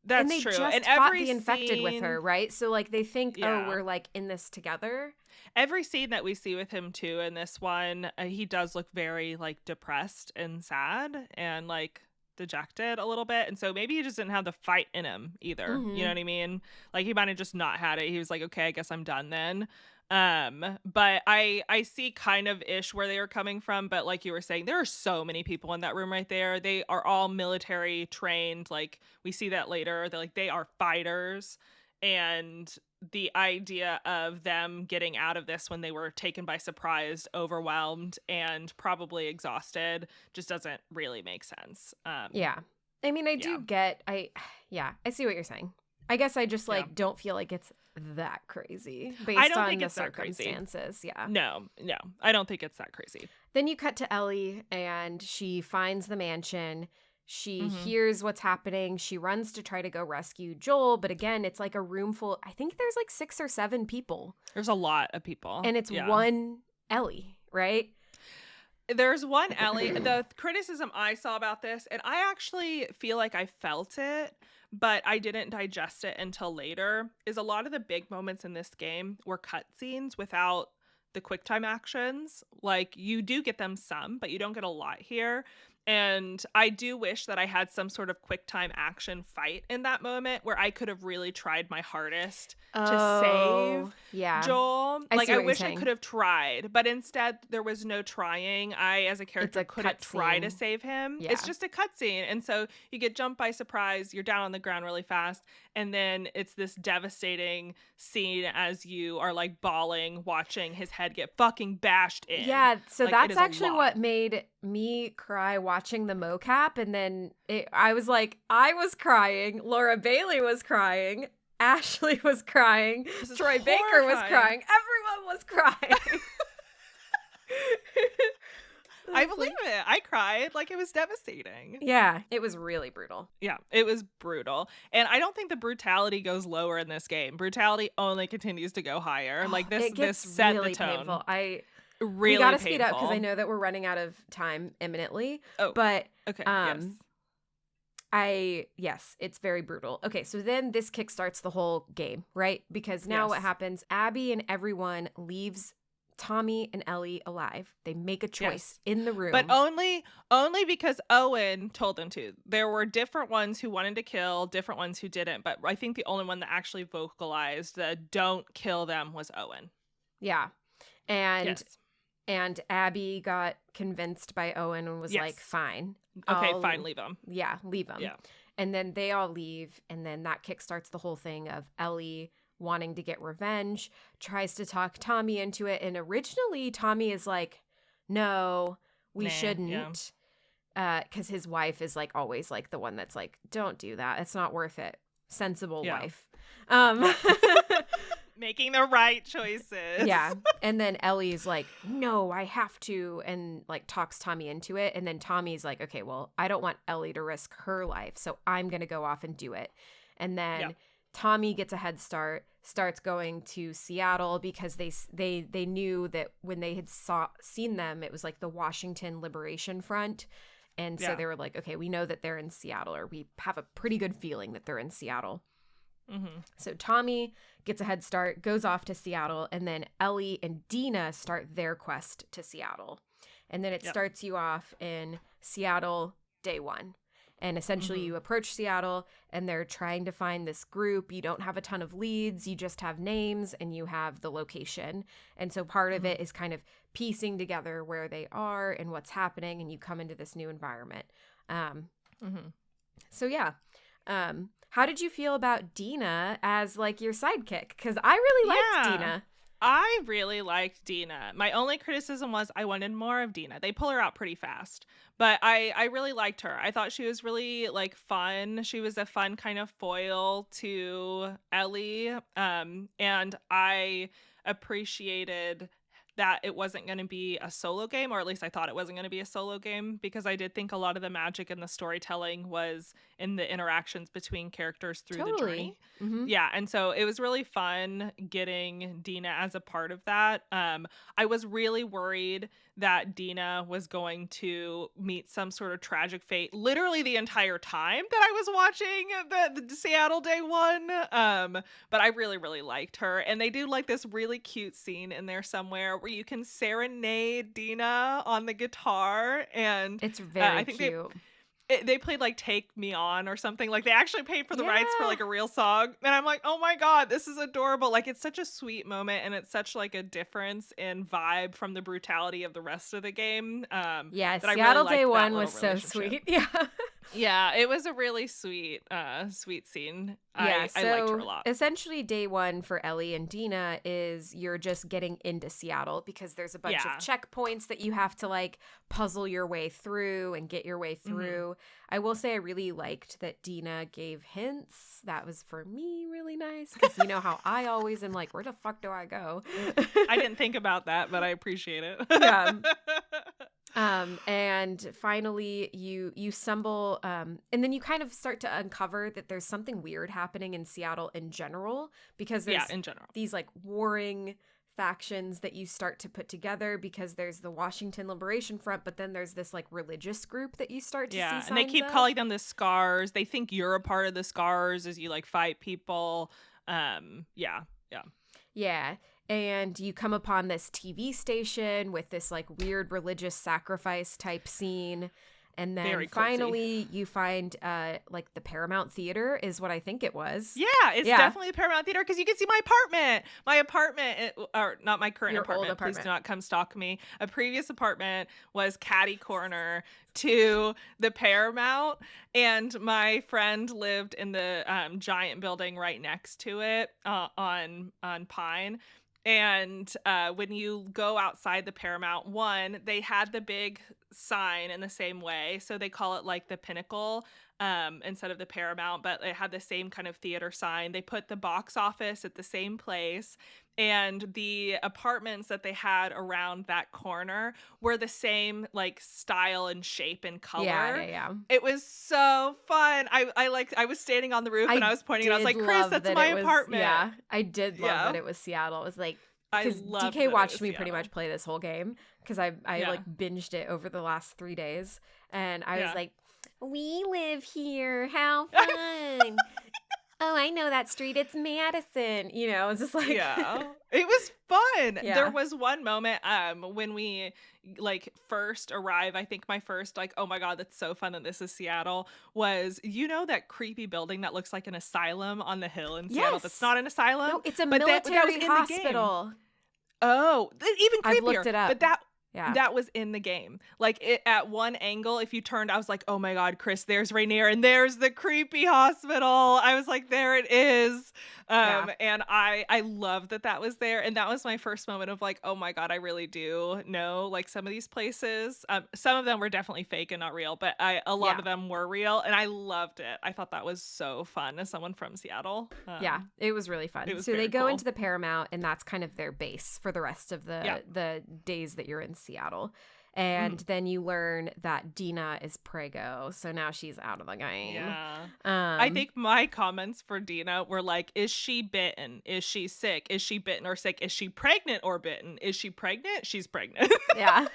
That's and they true. just and fought every the infected with her, right? So like they think, oh, Yeah. we're like in this together. Every scene that we see with him too in this one, he does look very like depressed and sad and like dejected a little bit, and so maybe he just didn't have the fight in him either. You know what I mean? Like he might have just not had it. He was like, okay, I guess I'm done then. But I see kind of ish where they were coming from, but like you were saying, there are so many people in that room right there. They are all military trained. Like we see that later. They are fighters, and the idea of them getting out of this when they were taken by surprise, overwhelmed, and probably exhausted just doesn't really make sense. Yeah. I mean, I do get, I see what you're saying. I guess I just like don't feel like it's that crazy based on the circumstances. Yeah. No, I don't think it's that crazy. Then you cut to Ellie and she finds the mansion. She hears what's happening. She runs to try to go rescue Joel. But again, it's like a room full. I think there's like 6 or 7 people. There's a lot of people. And it's one Ellie, right? There's one Ellie. The criticism I saw about this, and I actually feel like I felt it, but I didn't digest it until later, is a lot of the big moments in this game were cutscenes without the QuickTime actions. Like you do get them some, but you don't get a lot here. And I do wish that I had some sort of quick time action fight in that moment where I could have really tried my hardest to Oh, save yeah. Joel. I Like, see I what you're wish I could saying. have tried, but instead there was no trying. I, as a It's character, a couldn't try to cutscene. save him. It's Yeah. just a cutscene. And so you get jumped by surprise, you're down on the ground really fast, and then it's this devastating scene as you are like bawling, watching his head get fucking bashed in. Yeah, so Like, it that's is a actually lot. what made me cry watching the mocap. And then I was like, I was crying. Laura Bailey was crying. Ashley was crying. This is Troy Baker was horrifying. crying. Everyone was crying. I It's believe like, it. I cried. Like, it was devastating. yeah, it was really brutal. Yeah, it was brutal. And I don't think the brutality goes lower in this game. Brutality only continues to go higher. Like, It this gets set the really tone. painful. We Really got to speed up because I painful. know that we're running out of time imminently. Oh, But okay. um, Yes. yes, it's very brutal. Okay, so then this kickstarts the whole game, right? Because now what Yes. happens? Abby and everyone leaves Tommy and Ellie alive. They make a choice Yes. in the room. But only because Owen told them to. There were different ones who wanted to kill, different ones who didn't. But I think the only one that actually vocalized that don't kill them was Owen. Yeah. And Yes. and Abby got convinced by Owen and was like, Yes. fine. Okay, I'll- fine, leave them. Yeah, leave them. Yeah. And then they all leave. And then that kickstarts the whole thing of Ellie wanting to get revenge, tries to talk Tommy into it. And originally, Tommy is like, no, we Nah, yeah. shouldn't. Because his wife is like always like the one that's like, don't do that. It's not worth it. Sensible Yeah. wife. Making the right choices. Yeah. And then Ellie's like, no, I have to. And like talks Tommy into it. And then Tommy's like, okay, well, I don't want Ellie to risk her life. So I'm going to go off and do it. And then Yeah. Tommy gets a head start, starts going to Seattle because they knew that when they had seen them, it was like the Washington Liberation Front. And so Yeah. they were like, okay, we know that they're in Seattle, or we have a pretty good feeling that they're in Seattle. Mm-hmm. So Tommy gets a head start, goes off to Seattle, and then Ellie and Dina start their quest to Seattle. And then it Yep. starts you off in Seattle day one. And essentially Mhm. you approach Seattle and they're trying to find this group. You don't have a ton of leads. You just have names and you have the location. And so part of it is kind of piecing together where they are and what's happening, and you come into this new environment. Mm-hmm. So yeah. How did you feel about Dina as like your sidekick? Because I really liked Yeah. Dina. I really liked Dina. My only criticism was I wanted more of Dina. They pull her out pretty fast, but I really liked her. I thought she was really like fun. She was a fun kind of foil to Ellie, and I appreciated that it wasn't going to be a solo game, or at least I thought it wasn't going to be a solo game, because I did think a lot of the magic and the storytelling was in the interactions between characters through the journey. Mm-hmm. Yeah, and so it was really fun getting Dina as a part of that. I was really worried that Dina was going to meet some sort of tragic fate literally the entire time that I was watching the Seattle Day one. But I really, really liked her. And they do like this really cute scene in there somewhere where you can serenade Dina on the guitar. And It's very I think cute. they played like Take Me On or something. Like, they actually paid for the rights for Yeah. like a real song. And I'm like, oh my God, this is adorable. Like, it's such a sweet moment, and it's such like a difference in vibe from the brutality of the rest of the game. Yeah, that I really Seattle liked Day that one little was so relationship. sweet. Yeah. Yeah, it was a really sweet scene. Yeah, I liked her a lot. Essentially day one for Ellie and Dina is you're just getting into Seattle because there's a bunch Yeah. of checkpoints that you have to like puzzle your way through and get your way through. I will say I really liked that Dina gave hints. That was for me really nice because you know how I always am like, where the fuck do I go? I didn't think about that, but I appreciate it. Yeah. And finally you stumble, and then you kind of start to uncover that there's something weird happening in Seattle in general, because there's in general. these like warring factions that you start to put together, because there's the Washington Liberation Front, but then there's this like religious group that you start to see Yeah, signs and they keep of. calling them the Scars. They think you're a part of the Scars as you like fight people. Yeah. Yeah. And you come upon this TV station with this like weird religious sacrifice type scene. And then Very culty. finally you find like the Paramount Theater is what I think it was. Yeah, it's definitely the Paramount Theater because you can see my apartment. My apartment, or not my current Your apartment. old apartment. Please do not come stalk me. A previous apartment was catty corner to the Paramount, and my friend lived in the giant building right next to it on Pine. And when you go outside the Paramount, one, they had the big sign in the same way. So they call it like the Pinnacle instead of the Paramount, but it had the same kind of theater sign. They put the box office at the same place. And the apartments that they had around that corner were the same like style and shape and color. Yeah. It was so fun. I was standing on the roof and I was pointing and I was like, Chris, that's my apartment. Yeah, I did love that it was Seattle. It was like, because DK watched me pretty much play this whole game because I like binged it over the last 3 days. And I was like, we live here. How fun. Oh, I know that street. It's Madison. You know, it's just like. Yeah. It was fun. Yeah. There was one moment when we like first arrive. I think my first like, oh my God, that's so fun that this is Seattle was, you know, that creepy building that looks like an asylum on the hill in Seattle. That's not an asylum. No, it's a military hospital. Oh, even creepier. I've looked it up. But that was in the game. Like at one angle, if you turned, I was like, oh my God, Chris, there's Rainier and there's the creepy hospital. I was like, there it is. And I love that was there. And that was my first moment of like, oh my God, I really do know like some of these places. Some of them were definitely fake and not real, but a lot of them were real. And I loved it. I thought that was so fun as someone from Seattle. Yeah, it was really fun. So they go into the Paramount and that's kind of their base for the rest of the days that you're in Seattle. And then you learn that Dina is preggo, so now she's out of the game. Yeah. I think my comments for Dina were like, is she bitten? Is she sick? Is she bitten or sick? Is she pregnant or bitten? Is she pregnant? She's pregnant. Yeah.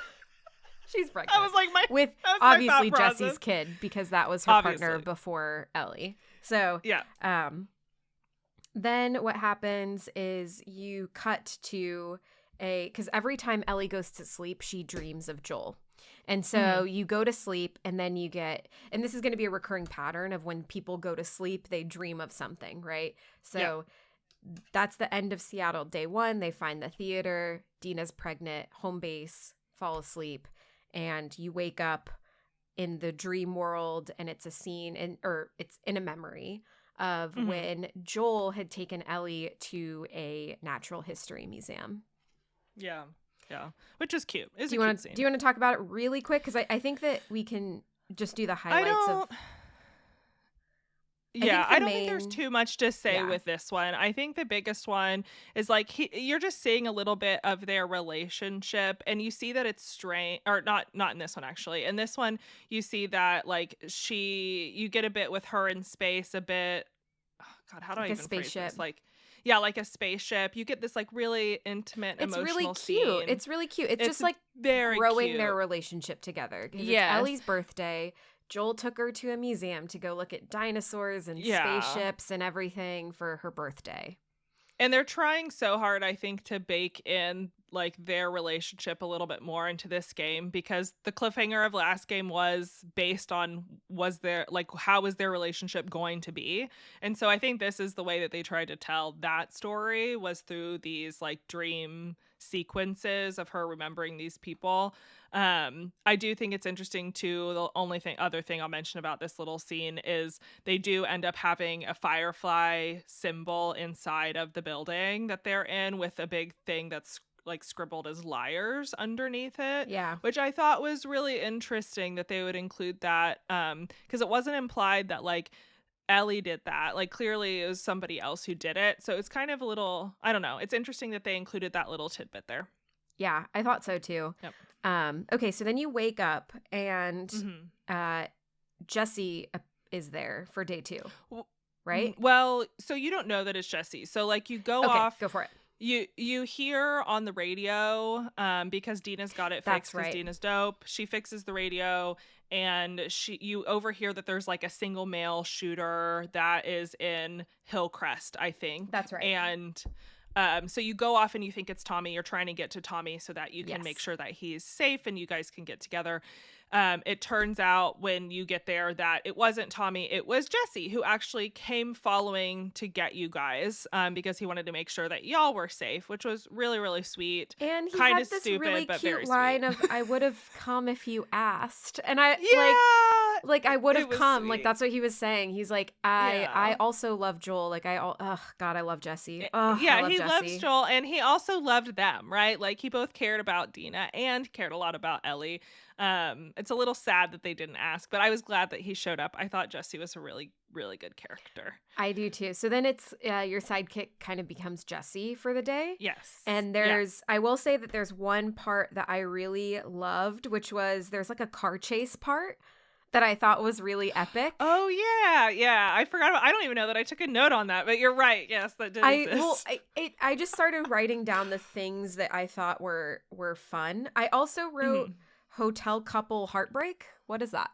She's pregnant. I was like, with obviously Jesse's kid, because that was her partner before Ellie. So then what happens is you cut to because every time Ellie goes to sleep, she dreams of Joel. And so you go to sleep and then you get, and this is going to be a recurring pattern of when people go to sleep, they dream of something, right? So that's the end of Seattle. Day one, they find the theater, Dina's pregnant, home base, fall asleep, and you wake up in the dream world and it's a scene or it's in a memory of when Joel had taken Ellie to a natural history museum. Yeah, which is cute. Do you want to talk about it really quick? Because I think that we can just do the highlights I don't think there's too much to say with this one. I think the biggest one is like you're just seeing a little bit of their relationship, and you see that it's strange, or not in this one actually. In this one, you see that like you get a bit with her in space, a bit. Oh God, how do I even phrase this? Like. Yeah, like a spaceship. You get this like really intimate, emotional scene. It's really cute. It's just like very growing cute. Their relationship together. Because it's Ellie's birthday. Joel took her to a museum to go look at dinosaurs and spaceships and everything for her birthday. And they're trying so hard, I think, to bake in like their relationship a little bit more into this game, because the cliffhanger of last game was based on how was their relationship going to be. And so I think this is the way that they tried to tell that story, was through these like dream sequences of her remembering these people. I do think it's interesting too. The other thing I'll mention about this little scene is they do end up having a firefly symbol inside of the building that they're in, with a big thing that's like scribbled as liars underneath it. Yeah. Which I thought was really interesting that they would include that, because it wasn't implied that like Ellie did that. Like clearly it was somebody else who did it. So it's kind of a little, I don't know. It's interesting that they included that little tidbit there. Yeah, I thought so too. Yep. Okay, so then you wake up and Jesse is there for day 2, right? Well, so you don't know that it's Jesse. So like you go off. Go for it. You hear on the radio, because Dina's got it fixed because Dina's dope. She fixes the radio, and you overhear that there's like a single male shooter that is in Hillcrest, I think. That's right. And So you go off and you think it's Tommy. You're trying to get to Tommy so that you can make Yes. sure that he's safe and you guys can get together. It turns out when you get there that it wasn't Tommy, it was Jesse who actually came following to get you guys, because he wanted to make sure that y'all were safe, which was really, really sweet. And he Kind had of this stupid, really but cute very sweet. line of "I would have come if you asked." And I Yeah, like I would it have was come. Like sweet. that's what he was saying. He's like, I Yeah. also love Joel. Like God, I love Jesse. I Yeah, love he loves Jesse. Joel and he also loved them, right? Like he both cared about Dina and cared a lot about Ellie. It's a little sad that they didn't ask, but I was glad that he showed up. I thought Jesse was a really, really good character. I do too. So then it's your sidekick kind of becomes Jesse for the day. Yes. And Yeah. I will say that there's one part that I really loved, which was there's like a car chase part that I thought was really epic. Oh yeah, yeah. I forgot about. I don't even know that I took a note on that, but you're right. Yes, that did exist. I just started writing down the things that I thought were fun. I also wrote Mhm. hotel couple heartbreak. What is that?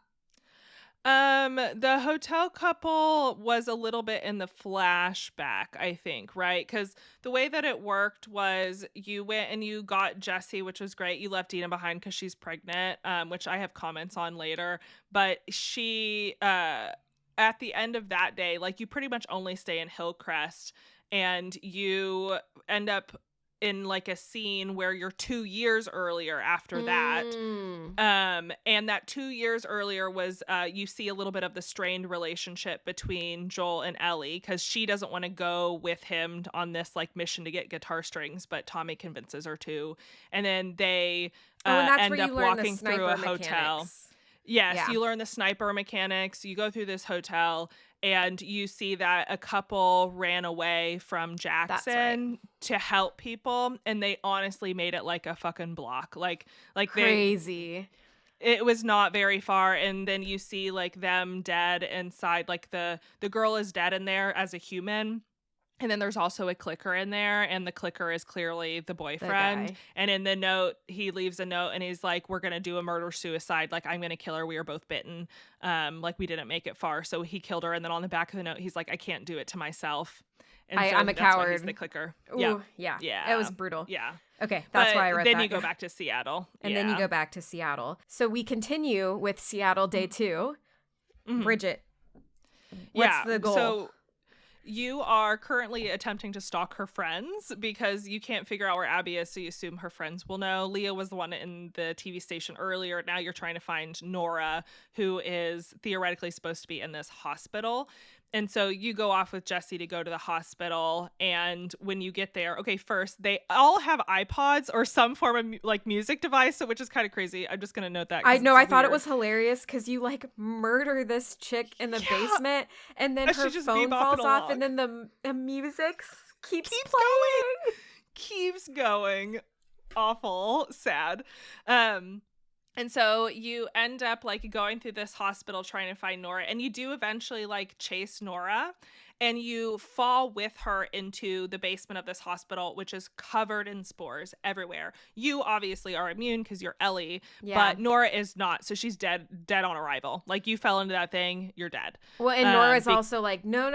The hotel couple was a little bit in the flashback, I think, right? Because the way that it worked was you went and you got Jessie, which was great. You left Dina behind because she's pregnant, which I have comments on later. But she, at the end of that day, like you pretty much only stay in Hillcrest, and you end up in like a scene where you're 2 years earlier after that. Mm. And that 2 years earlier was, you see a little bit of the strained relationship between Joel and Ellie because she doesn't want to go with him on this like mission to get guitar strings, but Tommy convinces her to. And then they Oh, and that's where end you up learn the walking through sniper a hotel. mechanics. Yes, Yeah, you learn the sniper mechanics. You go through this hotel and you see that a couple ran away from that's right. Jackson to help people and they honestly made it like a fucking block. Like they Crazy. it was not very far and then you see like them dead inside like the girl is dead in there as a human. And then there's also a clicker in there, and the clicker is clearly the The boyfriend. guy. And in the note, he leaves a note and he's like, we're gonna do a murder suicide, like I'm gonna kill her. We are both bitten. Like we didn't make it far. So he killed her. And then on the back of the note, he's like, I can't do it to myself. And so I'm a that's why he's the coward. clicker. Yeah. Ooh, yeah. It Yeah. was brutal. Yeah. Okay, that's But why I wrote then that. you go back to Seattle. And then you Yeah. go back to Seattle. So we continue with Seattle day 2. Mhm. Bridget, what's Yeah. the goal? So you are currently attempting to stalk her friends because you can't figure out where Abby is, so you assume her friends will know. Leah was the one in the TV station earlier. Now you're trying to find Nora, who is theoretically supposed to be in this hospital. And so you go off with Jesse to go to the hospital. And when you get there, okay, first, they all have iPods or some form of like music device, so which is kind of crazy. I'm just going to note that. I 'Cause know, it's I thought it weird. was hilarious because you like murder this chick in the Yeah. basement and then And her she's just phone bebopping falls off along. and then the music keeps Keeps playing. Keeps going. Awful, sad. And so you end up like going through this hospital trying to find Nora, and you do eventually like chase Nora, and you fall with her into the basement of this hospital, which is covered in spores everywhere. You obviously are immune because you're Ellie, Yeah. but Nora is not, so she's dead on arrival. Like you fell into that thing, you're dead. Well, and Nora's Be- also like, no.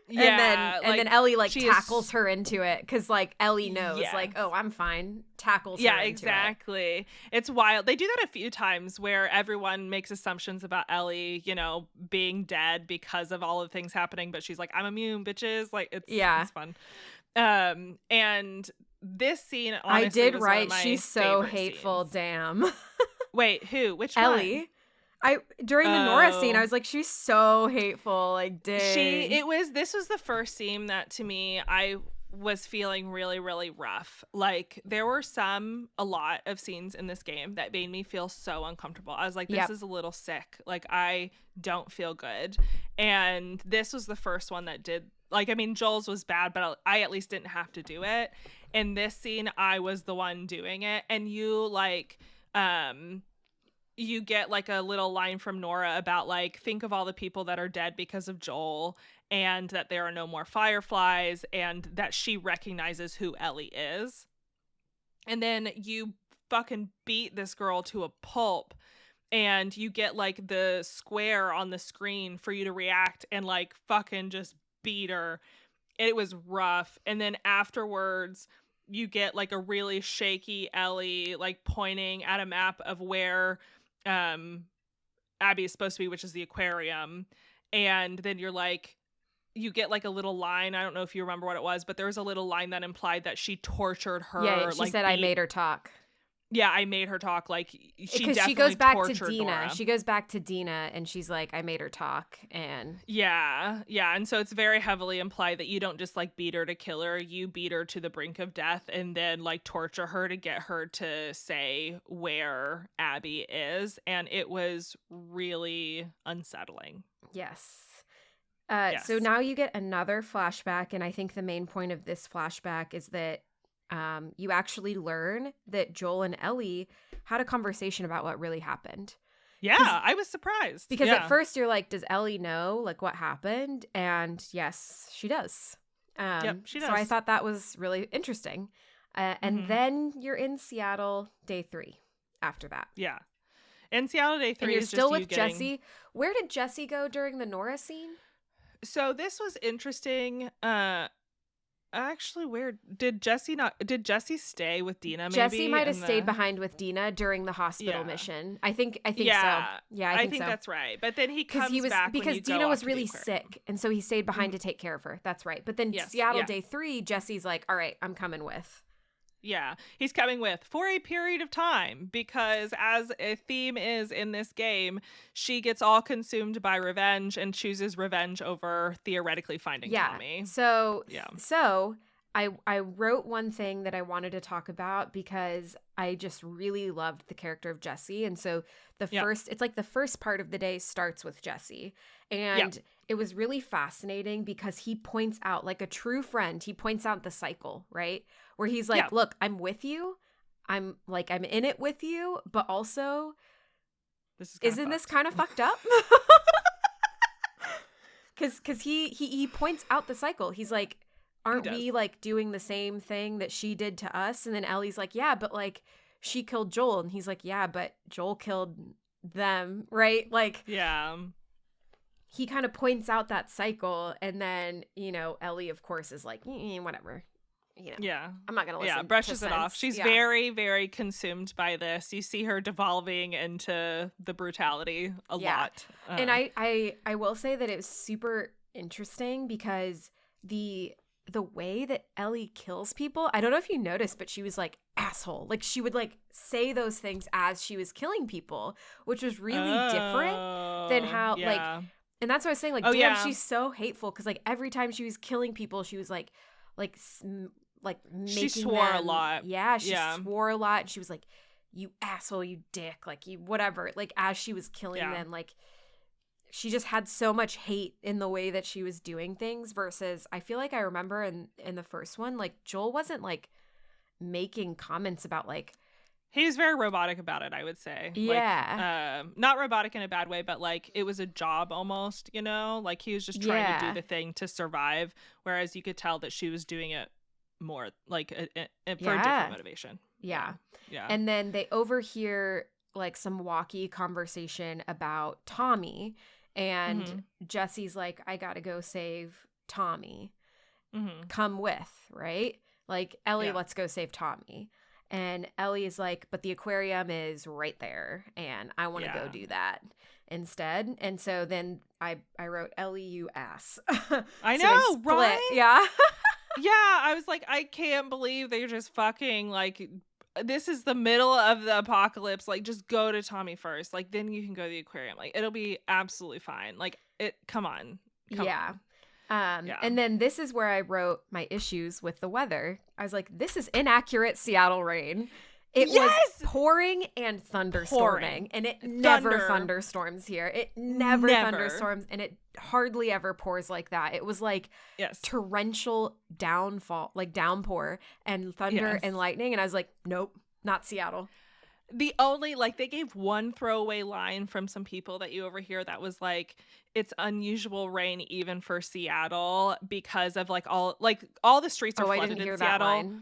Yeah, And then Ellie like she is- tackles her into it because like Ellie knows Yes. like, oh, I'm fine. Tackles her Yeah, into it. exactly. It's wild. They do that a few times where everyone makes assumptions about Ellie, you know, being dead because of all the things happening, but she's like, I'm immune, bitches. Like it's fun. And this scene honestly I did was one of write my she's so favorite hateful, scenes. damn. Wait, who? Which one? Ellie. During the Nora scene, I Oh. was like, she's so hateful. Like, dang. This was the first scene that to me I was feeling really, really rough. Like there were a lot of scenes in this game that made me feel so uncomfortable. I was like, this Yep. is a little sick. Like I don't feel good. And this was the first one that did. Like, I mean, Joel's was bad, but I at least didn't have to do it. In this scene, I was the one doing it. And you like, you get like a little line from Nora about like, think of all the people that are dead because of Joel and that there are no more fireflies and that she recognizes who Ellie is. And then you fucking beat this girl to a pulp and you get like the square on the screen for you to react and like fucking just beat her. it was rough. And then afterwards, you get like a really shaky Ellie like pointing at a map of where um Abby is supposed to be, which is the aquarium. And then you're like, you get like a little line. I don't know if you remember what it was, but there was a little line that implied that she tortured her. Yeah, she like said I made her talk. Yeah, I made her talk. Like she because definitely she goes back to tortured Dina. Nora. She goes back to Dina and she's like, I made her talk. And yeah, and so it's very heavily implied that you don't just like beat her to kill her. You beat her to the brink of death and then like torture her to get her to say where Abby is, and it was really unsettling. Yes. Yes. So now you get another flashback, and I think the main point of this flashback is that you actually learn that Joel and Ellie had a conversation about what really happened. Yeah, I was surprised. Because at first you're like, does Ellie know like what happened? And yes, she does. Yep, she does. So I thought that was really interesting. And then you're in Seattle day 3 after that. Yeah. In Seattle day 3 and you're is still just with Jesse. Where did Jesse go during the Nora scene? So this was interesting. Actually, where did Jesse stay with Dina? Maybe Jesse might have stayed behind with Dina during the hospital mission. I think so. Yeah, I think so. That's right. But then he comes back because Dina was really sick, and so he stayed behind to take care of her. That's right. But then Seattle day 3, Jesse's like, all right, I'm coming with. Yeah, he's coming with for a period of time, because as a theme is in this game, she gets all consumed by revenge and chooses revenge over theoretically finding Tommy. So I wrote one thing that I wanted to talk about because I just really loved the character of Jesse. And so it's like the first part of the day starts with Jesse. And it was really fascinating because he points out, like a true friend, he points out the cycle, right? Where he's like, look, I'm with you. I'm in it with you, but also isn't this kind of fucked up? Because he points out the cycle. He's like, aren't we like doing the same thing that she did to us? And then Ellie's like, yeah, but like she killed Joel. And he's like, yeah, but Joel killed them, right? Like, yeah. He kind of points out that cycle. And then, Ellie, of course, is like, whatever. I'm not going to listen. Yeah, brushes it off. She's very, very consumed by this. You see her devolving into the brutality a lot. And I will say that it was super interesting because the way that Ellie kills people, I don't know if you noticed, but she was like, asshole. Like she would like say those things as she was killing people, which was really different than how like, and that's what I was saying, like, damn, she's so hateful. Cause like every time she was killing people, she was like making she swore a lot. Yeah, she swore a lot. And she was like, you asshole, you dick, like you whatever. Like as she was killing them, like she just had so much hate in the way that she was doing things versus I feel like I remember in the first one, like Joel wasn't like making comments about like he's very robotic about it, I would say. Yeah. Like, not robotic in a bad way, but like it was a job almost, like he was just trying to do the thing to survive. Whereas you could tell that she was doing it more like for a different motivation. Yeah. And then they overhear like some walkie conversation about Tommy, and Jesse's like, I gotta go save Tommy. Come with, right? Like, Ellie, let's go save Tommy. And Ellie is like, but the aquarium is right there, and I want to go do that instead. And so then I wrote, Ellie, you ass. I know, right? Yeah. Yeah, I was like, I can't believe they're just fucking, like, this is the middle of the apocalypse. Like, just go to Tommy first. Like, then you can go to the aquarium. Like, it'll be absolutely fine. Like, come on. Come on. And then this is where I wrote my issues with the weather. I was like, this is inaccurate Seattle rain. It was pouring and thunderstorming, and it never thunderstorms here. It never thunderstorms, and it hardly ever pours like that. It was like torrential downpour and thunder and lightning, and I was like, nope, not Seattle. The only, like, they gave one throwaway line from some people that you overhear that was like, it's unusual rain even for Seattle because of like all the streets are flooded in Seattle.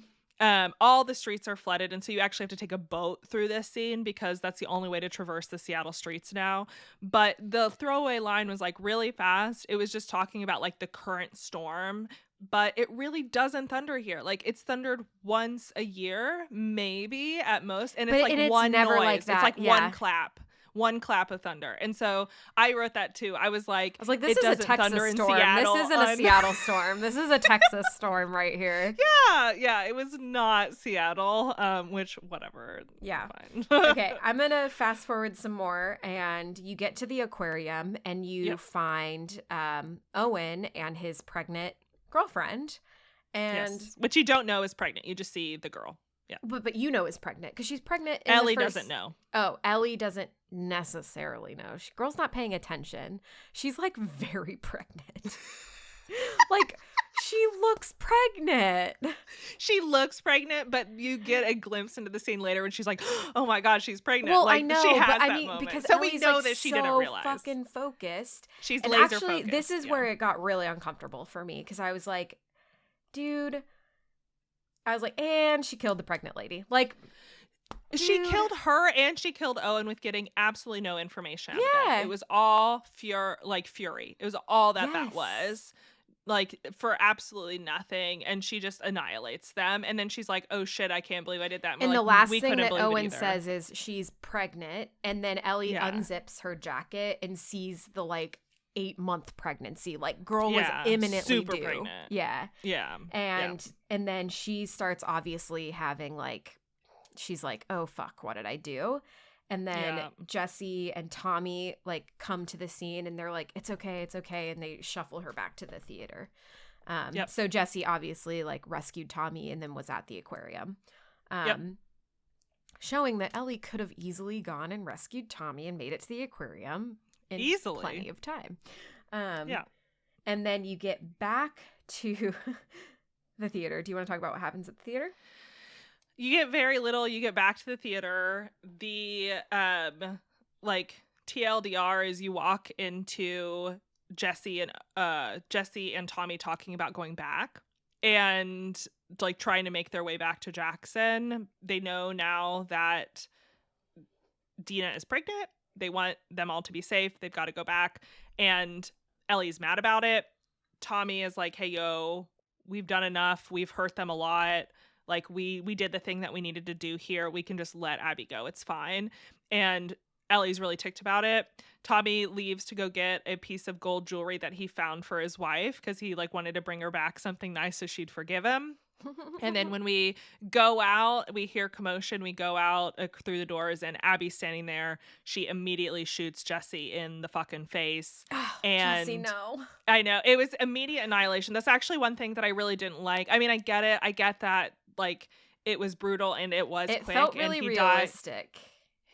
All the streets are flooded, and so you actually have to take a boat through this scene because that's the only way to traverse the Seattle streets now. But the throwaway line was like really fast. It was just talking about like the current storm but it really doesn't thunder here. Like, it's thundered once a year, maybe at most, and it's But like it's one never noise. like It's that. like Yeah. one clap of thunder. And so I wrote that too. I was like, This it is a doesn't thunder Texas in storm. Seattle. This isn't a Seattle storm. This is a Texas storm right here. Yeah, it was not Seattle, which, whatever. Yeah. Fine. Okay, I'm going to fast forward some more, and you get to the aquarium, and you find Owen and his pregnant girlfriend. And which you don't know is pregnant. You just see the girl. Yeah. But you know is pregnant because she's pregnant. Ellie doesn't know. Oh, Ellie doesn't necessarily know. Girl's not paying attention. She's like very pregnant. Like, she looks pregnant. She looks pregnant, but you get a glimpse into the scene later when she's like, "Oh my god, she's pregnant." Well, like, I know, she has but I that mean, moment. because so Ellie's we know like that she so didn't realize. Fucking focused. She's and laser actually, focused. this is where it got really uncomfortable for me because I was like, dude. And she killed the pregnant lady. Like, she killed her and she killed Owen with getting absolutely no information. Yeah. It was all fury. It was all that was. Like, for absolutely nothing, and she just annihilates them. And then she's like, "Oh shit, I can't believe I did that." And the last thing that Owen says is she's pregnant, and then Ellie unzips her jacket and sees the 8-month pregnancy. Like, girl was imminently super due. pregnant. Yeah. And and then she starts obviously having she's like, "Oh fuck, what did I do?" And then Jesse and Tommy come to the scene and they're like, it's okay. And they shuffle her back to the theater. So Jesse obviously rescued Tommy and then was at the aquarium. Showing that Ellie could have easily gone and rescued Tommy and made it to the aquarium in plenty of time. And then you get back to the theater. Do you want to talk about what happens at the theater? You get very little. You get back to the theater. The TLDR is you walk into Jesse and Tommy talking about going back and trying to make their way back to Jackson. They know now that Dina is pregnant. They want them all to be safe. They've got to go back. And Ellie's mad about it. Tommy is like, "Hey, yo, we've done enough. We've hurt them a lot. We did the thing that we needed to do here. We can just let Abby go. It's fine." And Ellie's really ticked about it. Tommy leaves to go get a piece of gold jewelry that he found for his wife because he wanted to bring her back something nice so she'd forgive him. And then when we go out, we hear commotion. We go out through the doors and Abby's standing there. She immediately shoots Jesse in the fucking face. And Jesse, no. I know. It was immediate annihilation. That's actually one thing that I really didn't like. I mean, I get it. I get that it was brutal and it was quick. It felt really and he realistic. Died.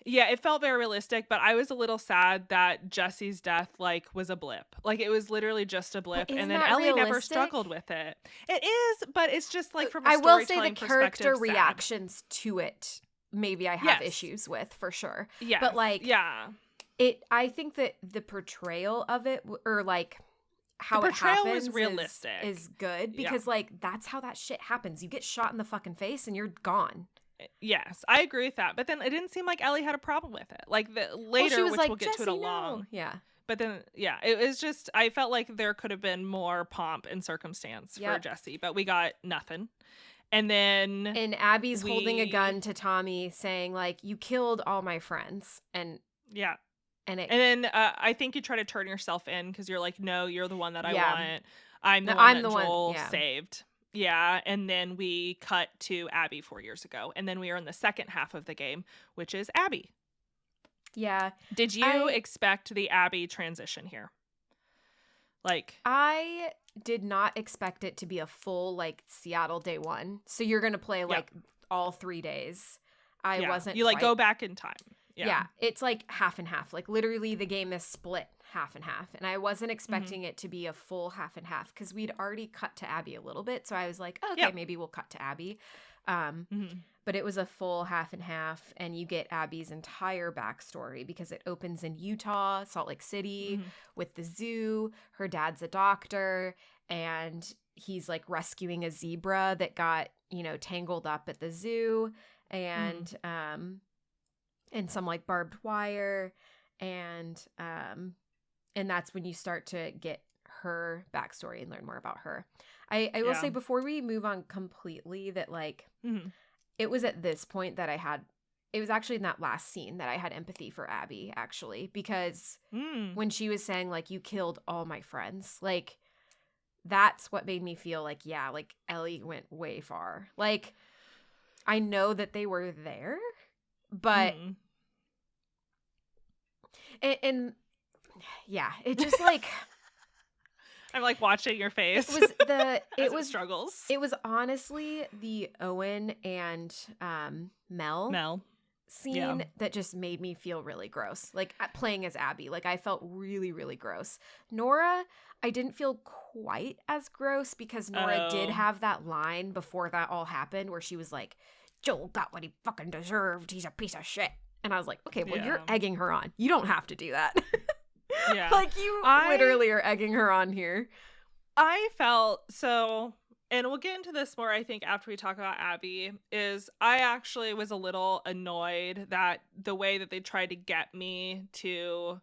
Yeah, it felt very realistic, but I was a little sad that Jesse's death was a blip. It was literally just a blip, and then Ellie never struggled with it. It is, but it's just from a I will say the sad. character reactions to it, maybe I have issues with for sure. Yeah, but I think that the portrayal of it, or how the it happens, was realistic, is good because that's how that shit happens. You get shot in the fucking face and you're gone. Yes, I agree with that. But then it didn't seem like Ellie had a problem with it. Later, which we'll get to it along. No. Yeah. But then, it was just, I felt like there could have been more pomp and circumstance for Jesse, but we got nothing. And then... And Abby's holding a gun to Tommy saying, you killed all my friends. And... Yeah. And then I think you try to turn yourself in because you're like, no, you're the one that I want. I'm the one that Joel saved. Yeah, and then we cut to Abby 4 years ago. And then we are in the second half of the game, which is Abby. Yeah. Did you expect the Abby transition here? I did not expect it to be a full, Seattle day one. So you're going to play, all 3 days. I wasn't You, go back in time. Yeah, it's half and half. Literally the game is split half and half. And I wasn't expecting it to be a full half and half because we'd already cut to Abby a little bit. So I was like, okay, maybe we'll cut to Abby. But it was a full half and half. And you get Abby's entire backstory because it opens in Utah, Salt Lake City, with the zoo. Her dad's a doctor. And he's rescuing a zebra that got, tangled up at the zoo. And some barbed wire, and that's when you start to get her backstory and learn more about her. I will Yeah. say before we move on completely that like Mhm. it was at this point that it was actually in that last scene that I had empathy for Abby, actually, because Mm. when she was saying, like, you killed all my friends, like, that's what made me feel like, yeah, like, Ellie went way far. Like, I know that they were there, but, Mm. and yeah, it just, like, I'm like watching your face. it as was struggles. it was honestly the Owen and Mel Mel. Yeah. scene that just made me feel really gross. Like playing as Abby, like I felt really, really gross. Nora, I didn't feel quite as gross because Nora did Oh. have that line before that all happened where she was like, Joel got what he fucking deserved. He's a piece of shit. And I was like, okay, well, you're Yeah. egging her on. You don't have to do that. Yeah. Like you literally are egging her on here. I felt so, and we'll get into this more, I think, after we talk about Abby, is I actually was a little annoyed that the way that they tried to get me to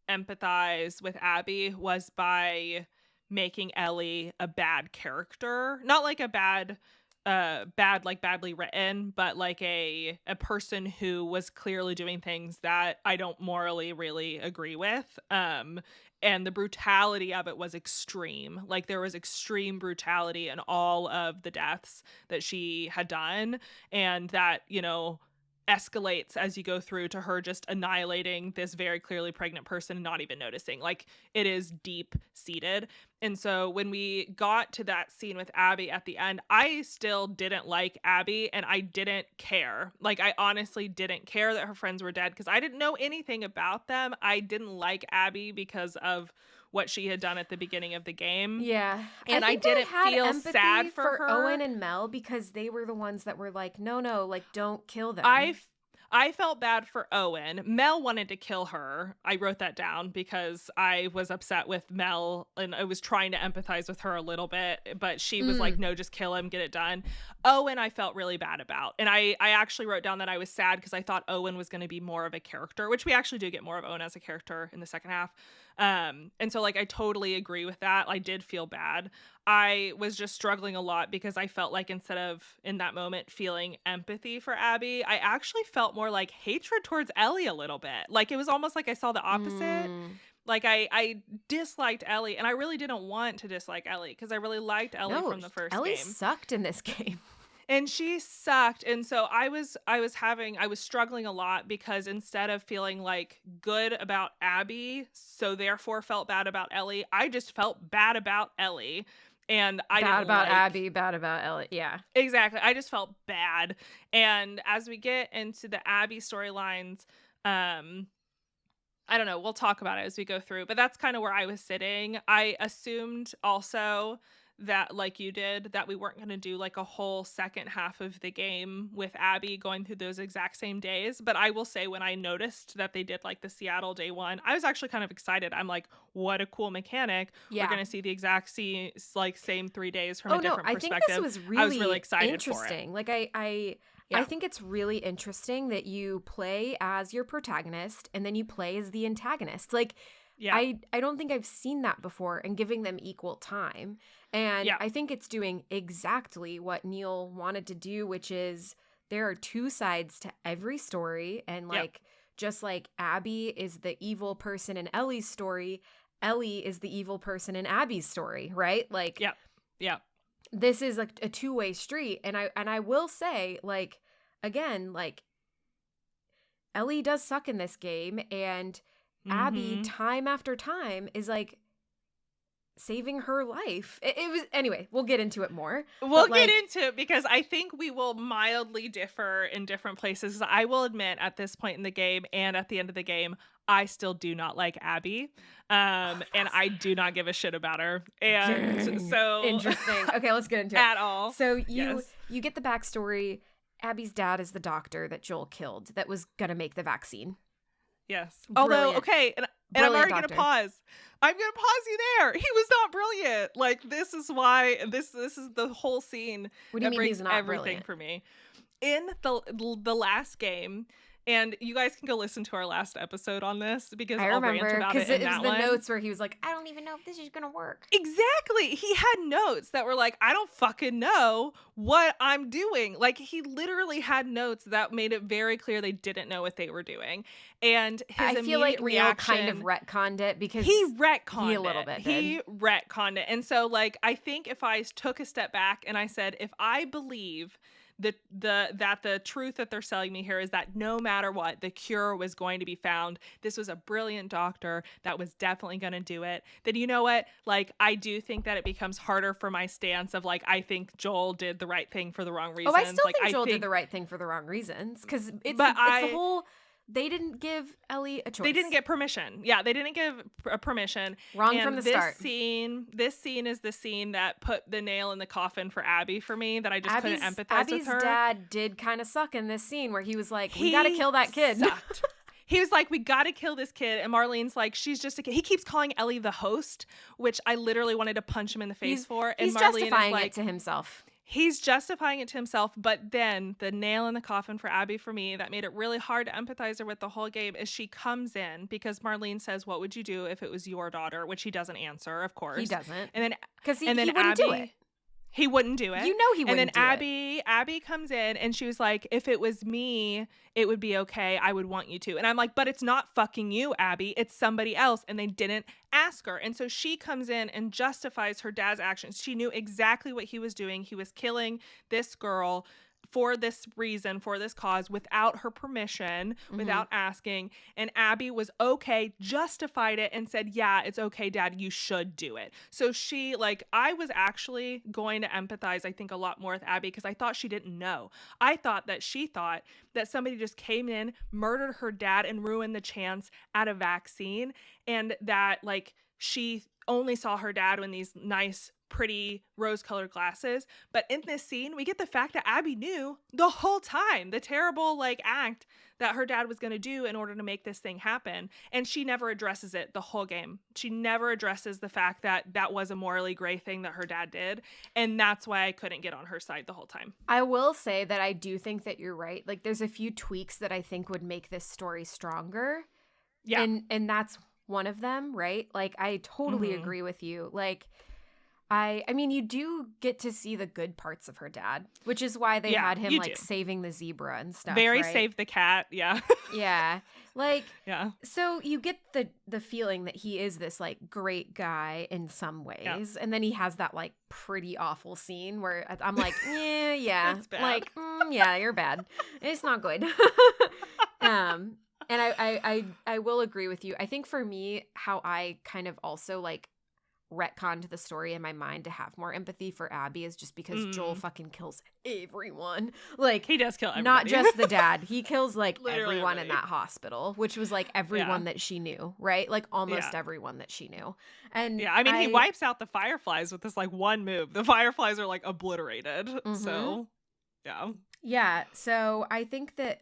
empathize with Abby was by making Ellie a bad character. Not like a bad like badly written, but like a person who was clearly doing things that I don't morally really agree with. And the brutality of it was extreme. Like there was extreme brutality in all of the deaths that she had done, and that, you know, escalates as you go through to her just annihilating this very clearly pregnant person and not even noticing. Like it is deep seated. And so when we got to that scene with Abby at the end, I still didn't like Abby and I didn't care. Like I honestly didn't care that her friends were dead because I didn't know anything about them. I didn't like Abby because of what she had done at the beginning of the game. Yeah. And I didn't feel sad for her. Owen and Mel because they were the ones that were like, no, like don't kill them. I felt bad for Owen. Mel wanted to kill her. I wrote that down because I was upset with Mel and I was trying to empathize with her a little bit, but she was like, no, just kill him, get it done. Owen, I felt really bad about. And I actually wrote down that I was sad because I thought Owen was going to be more of a character, which we actually do get more of Owen as a character in the second half. And so like I totally agree with that. I did feel bad. I was just struggling a lot because I felt like instead of in that moment feeling empathy for Abby, I actually felt more like hatred towards Ellie a little bit. Like it was almost like I saw the opposite. Like I disliked Ellie, and I really didn't want to dislike Ellie because I really liked Ellie from the first Ellie game. Sucked in this game. And she sucked. And so I was struggling a lot because instead of feeling like good about Abby, so therefore felt bad about Ellie, I just felt bad about Ellie. And I didn't bad about like Abby, bad about Ellie. Yeah. Exactly. I just felt bad. And as we get into the Abby storylines, I don't know, we'll talk about it as we go through, but that's kind of where I was sitting. I assumed also that, like you did, that we weren't going to do like a whole second half of the game with Abby going through those exact same days. But I will say when I noticed that they did like the Seattle day one, I was actually kind of excited. I'm like, what a cool mechanic. Yeah. We're going to see the exact same 3 days from a different perspective. I think this was I was really excited interesting. for it. Like I think it's really interesting that you play as your protagonist and then you play as the antagonist. Like, yeah. I don't think I've seen that before, and giving them equal time. And I think it's doing exactly what Neil wanted to do, which is there are two sides to every story. And like, just like Abby is the evil person in Ellie's story, Ellie is the evil person in Abby's story, right? Like, yeah. This is like a two-way street. And I will say, like, again, like Ellie does suck in this game, and Abby time after time is like saving her life. It was, anyway, we'll get into it more. We'll get into it because I think we will mildly differ in different places. I will admit at this point in the game and at the end of the game, I still do not like Abby. And I do not give a shit about her. And so interesting. Okay, let's get into it. At all. So you get the backstory. Abby's dad is the doctor that Joel killed that was going to make the vaccine. Yes. Brilliant. Although, okay, and I'm already going to pause. I'm going to pause you there. He was not brilliant. Like, this is why, this is the whole scene what do you that mean brings he's not everything brilliant? for me. In the last game, And you guys can go listen to our last episode on this because I I'll rant remember about it because in it was that the one. notes where he was like, I don't even know if this is going to work. Exactly. He had notes that were like, I don't fucking know what I'm doing. Like, he literally had notes that made it very clear they didn't know what they were doing. And his I feel like immediate Neil reaction, kind of retconned it because he retconned he a little bit did. He retconned it. And so, like, I think if I took a step back and I said, if I believe that the truth that they're selling me here is that no matter what, the cure was going to be found, this was a brilliant doctor that was definitely going to do it, then you know what? Like, I do think that it becomes harder for my stance of, like, I think Joel did the right thing for the wrong reasons. Oh, I still like, think Joel did the right thing for the wrong reasons because it's the whole. They didn't give Ellie a choice. They didn't get permission. Yeah, they didn't give permission. Wrong from the start. This scene is the scene that put the nail in the coffin for Abby for me, that I just couldn't empathize with her. Abby's dad did kind of suck in this scene where he was like, we got to kill that kid. Sucked. He was like, we got to kill this kid. And Marlene's like, she's just a kid. He keeps calling Ellie the host, which I literally wanted to punch him in the face for. And he's Marlene justifying is like, it to himself. He's justifying it to himself, but then the nail in the coffin for Abby for me that made it really hard to empathize her with the whole game is she comes in because Marlene says, what would you do if it was your daughter? Which he doesn't answer, of course. He doesn't. And then because he wouldn't Abby, do it. He wouldn't do it. You know he wouldn't do it. And then Abby comes in and she was like, if it was me, it would be okay. I would want you to. And I'm like, but it's not fucking you, Abby. It's somebody else. And they didn't ask her. And so she comes in and justifies her dad's actions. She knew exactly what he was doing. He was killing this girl for this reason, for this cause, without her permission, without asking. And Abby was okay, justified it, and said, yeah, it's okay, Dad, you should do it. So she, like, I was actually going to empathize, I think, a lot more with Abby because I thought she didn't know. I thought that she thought that somebody just came in, murdered her dad, and ruined the chance at a vaccine, and that, like, she only saw her dad in these nice, pretty rose-colored glasses. But in this scene, we get the fact that Abby knew the whole time the terrible, like, act that her dad was going to do in order to make this thing happen. And she never addresses it the whole game. She never addresses the fact that that was a morally gray thing that her dad did. And that's why I couldn't get on her side the whole time. I will say that I do think that you're right. Like, there's a few tweaks that I think would make this story stronger. Yeah. And that's one of them, right? Like, I totally agree with you. Like, I mean, you do get to see the good parts of her dad, which is why they had him, like, saving the zebra and stuff, Very right? save the cat, yeah. Yeah. Like, yeah. So you get the feeling that he is this, like, great guy in some ways. Yeah. And then he has that, like, pretty awful scene where I'm like, yeah. Like, yeah, you're bad. It's not good. And I will agree with you. I think for me, how I kind of also, like, retconned the story in my mind to have more empathy for Abby is just because Joel fucking kills everyone. Like, he does kill everybody. Not just the dad. He kills, like, Literally everyone everybody. In that hospital, which was, like, everyone that she knew, right? Like, almost everyone that she knew. And yeah, I mean, he wipes out the Fireflies with this, like, one move. The Fireflies are, like, obliterated. So, yeah. Yeah, so I think that,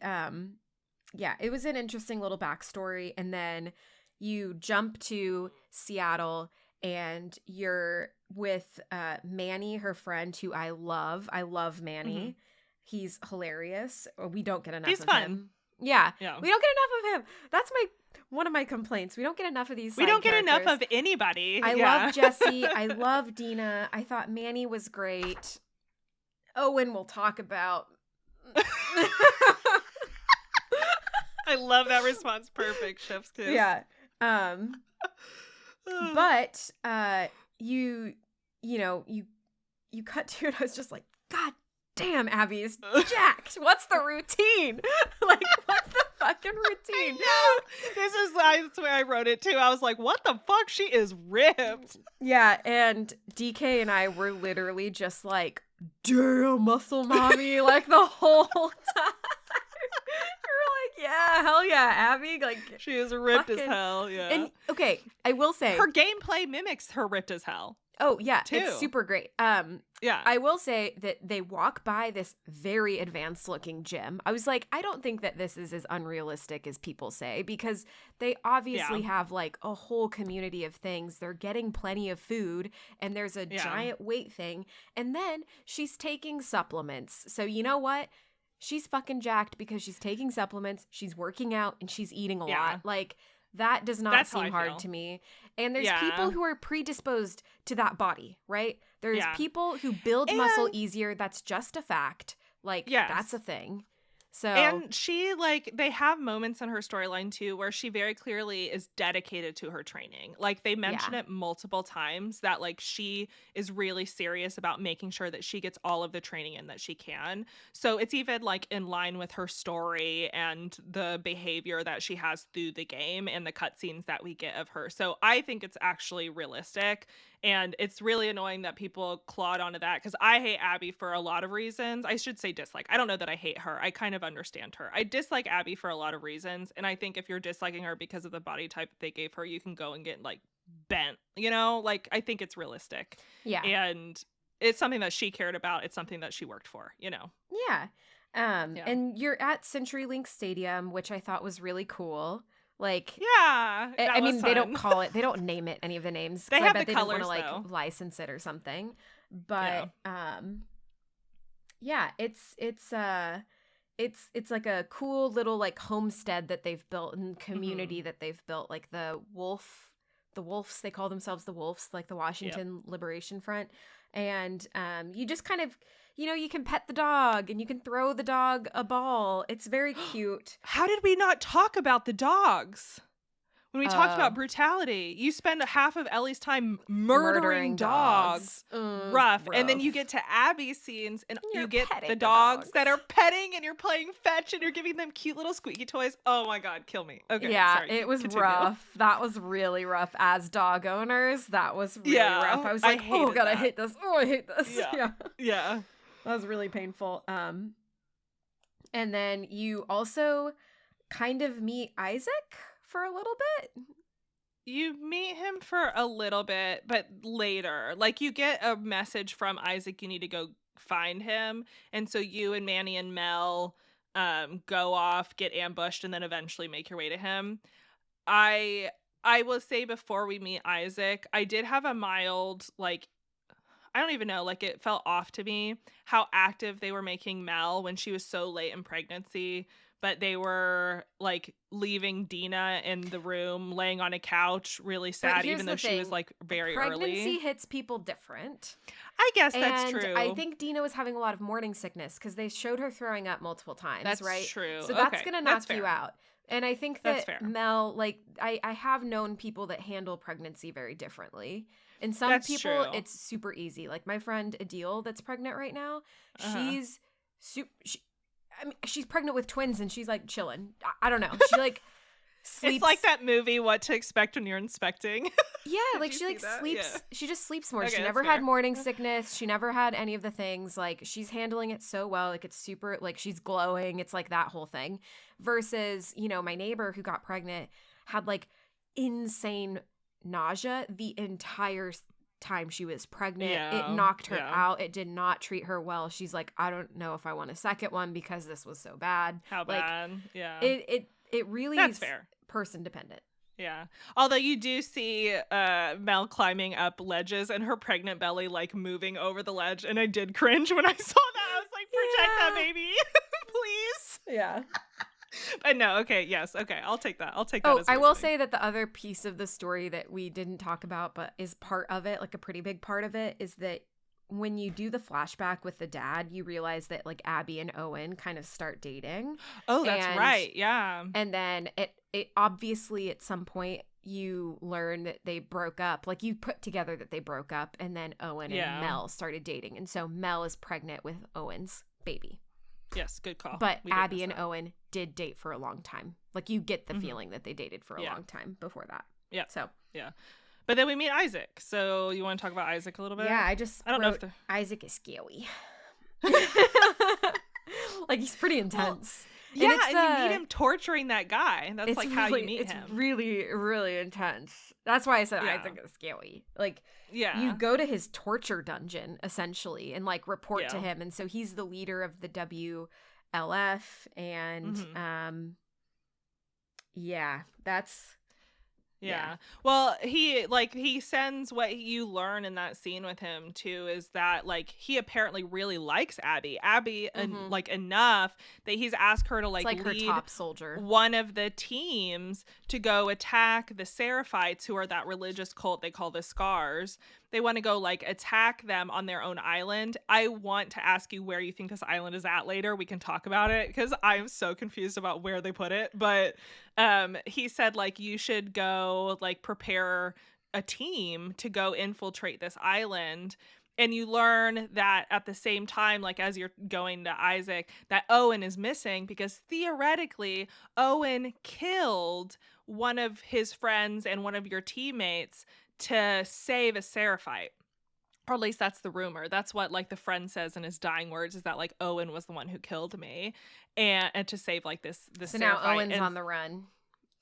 it was an interesting little backstory. And then you jump to Seattle and you're with Manny, her friend, who I love. I love Manny. He's hilarious. We don't get enough of him. Yeah. We don't get enough of him. That's one of my complaints. We don't get enough of these We don't get characters. enough of anybody. I love Jesse. I love Dina. I thought Manny was great. Owen we'll talk about. I love that response. Perfect. Chef's kiss. Yeah. But you cut to it. I was just like, God damn, Abby is jacked. What's the routine? Like, what's the fucking routine? That's where I wrote it too. I was like, what the fuck? She is ripped. Yeah, and DK and I were literally just like, damn, muscle mommy, like, the whole time. Yeah, hell yeah, Abby. Like, she is ripped as hell. Yeah. And okay, I will say her gameplay mimics her ripped as hell. Oh yeah, too. It's super great. Yeah. I will say that they walk by this very advanced looking gym. I was like, I don't think that this is as unrealistic as people say, because they obviously have, like, a whole community of things. They're getting plenty of food, and there's a giant weight thing. And then she's taking supplements. So you know what? she's fucking jacked because she's taking supplements, she's working out, and she's eating a Yeah. lot. Like, that does not That's how seem I hard feel. to me. And there's Yeah. people who are predisposed to that body, right? There's Yeah. people who build muscle And- easier. That's just a fact. Like, Yes. that's a thing. So, And she, like, they have moments in her storyline too where she very clearly is dedicated to her training. Like, they mention it multiple times that, like, she is really serious about making sure that she gets all of the training in that she can. So it's even, like, in line with her story and the behavior that she has through the game and the cutscenes that we get of her. So I think it's actually realistic. And it's really annoying that people clawed onto that because I hate Abby for a lot of reasons. I should say dislike. I don't know that I hate her. I kind of understand her. I dislike Abby for a lot of reasons. And I think if you're disliking her because of the body type that they gave her, you can go and get, like, bent, you know? Like, I think it's realistic. yeah. And it's something that she cared about. It's something that she worked for, you know? Yeah. Yeah. And you're at CenturyLink Stadium, which I thought was really cool. Like, Yeah. I mean, they don't fun. call it, they don't name it any of the names. They 'cause I have bet the they didn't colors, want to, though. like, license it or something. But, yeah, it's like a cool little, like, homestead that they've built and community that they've built. Like, the Wolves, they call themselves the Wolves, like the Washington Liberation Front. And you just kind of, you know, you can pet the dog and you can throw the dog a ball. It's very cute. How did we not talk about the dogs? When we talked Oh. about brutality, you spend half of Ellie's time murdering dogs. Rough. And then you get to Abby's scenes and You're you get petting the the dogs that dogs. are petting and you're playing fetch and you're giving them cute little squeaky toys. Oh my God, kill me. Okay. Yeah, sorry, it was continue. rough. That was really rough. As dog owners, that was really Yeah, rough. I was I like, oh hated God, I that. hate this. Oh, I hate this. Yeah. Yeah. Yeah. That was really painful. And then you also kind of meet Isaac for a little bit. You meet him for a little bit, but later. Like, you get a message from Isaac, you need to go find him. And so you and Manny and Mel go off, get ambushed, and then eventually make your way to him. I will say before we meet Isaac, I did have a mild, like, I don't even know, like, it felt off to me how active they were making Mel when she was so late in pregnancy. But they were, like, leaving Dina in the room, laying on a couch, really sad, here's even the though she was, thing. like, very Pregnancy early. hits people different. I guess that's And true. I think Dina was having a lot of morning sickness because they showed her throwing up multiple times, That's right? true. So that's Okay, going to that's knock you fair. out. And I think That's that fair. Mel, like, I have known people that handle pregnancy very differently. And some That's people, true. it's super easy. Like, my friend Adil that's pregnant right now, Uh-huh. she's pregnant with twins and she's, like, chilling. I don't know. She, like, sleeps. It's like that movie, What to Expect When You're Inspecting. Yeah, Did like, you she, like, see that? sleeps. Yeah. She just sleeps more. Okay, She that's never fair. had morning sickness. She never had any of the things. Like, she's handling it so well. Like, it's super, like, she's glowing. It's like that whole thing. Versus, you know, my neighbor who got pregnant had, like, insane nausea the entire time she was pregnant. Yeah, It knocked her yeah. out. It did not treat her well. She's like, I don't know if I want a second one because this was so bad. How Like, bad. Yeah. It really That's is fair. person dependent. Yeah. Although you do see Mel climbing up ledges and her pregnant belly, like, moving over the ledge. And I did cringe when I saw that. I was like, protect that Yeah. baby. Please. Yeah. But no, okay, yes, okay, I'll take that. I'll take that Oh, as I will reasoning. say that the other piece of the story that we didn't talk about, but is part of it, like a pretty big part of it, is that when you do the flashback with the dad, you realize that, like, Abby and Owen kind of start dating. Oh, that's and- right. Yeah. And then it obviously at some point you learn that they broke up. Like, you put together that they broke up, and then Owen Yeah. and Mel started dating. And so Mel is pregnant with Owen's baby. Yes, good call. But We did Abby miss and that. Owen did date for a long time. Like, you get the Mhm. feeling that they dated for a Yeah. long time before that. Yeah. So, But then we meet Isaac. So you want to talk about Isaac a little bit? yeah, I just I don't know wrote, if Isaac is scary. Like, he's pretty intense. Yeah, it's and you meet him torturing that guy. That's It's like how really, you meet it's him. really, really intense. That's why I said Yeah. Isaac is scary. Like, Yeah. you go to his torture dungeon, essentially, and, like, report to Yeah. him. And so he's the leader of the WLF. And, Mhm. yeah, that's Yeah. Well, he sends what you learn in that scene with him too is that like he apparently really likes Abby. Abby and like enough that he's asked her to It's like like her lead top soldier. one of the teams to go attack the Seraphites, who are that religious cult they call the Scars. They want to go like attack them on their own island. I want to ask you where you think this island is at later. We can talk about it because I'm so confused about where they put it. But he said like you should go like prepare a team to go infiltrate this island. And you learn that at the same time, like as you're going to Isaac, that Owen is missing because theoretically Owen killed one of his friends and one of your teammates to save a Seraphite. Or at least that's the rumor. That's what like the friend says in his dying words is that like Owen was the one who killed me and to save like this So Seraphite. now Owen's on the run.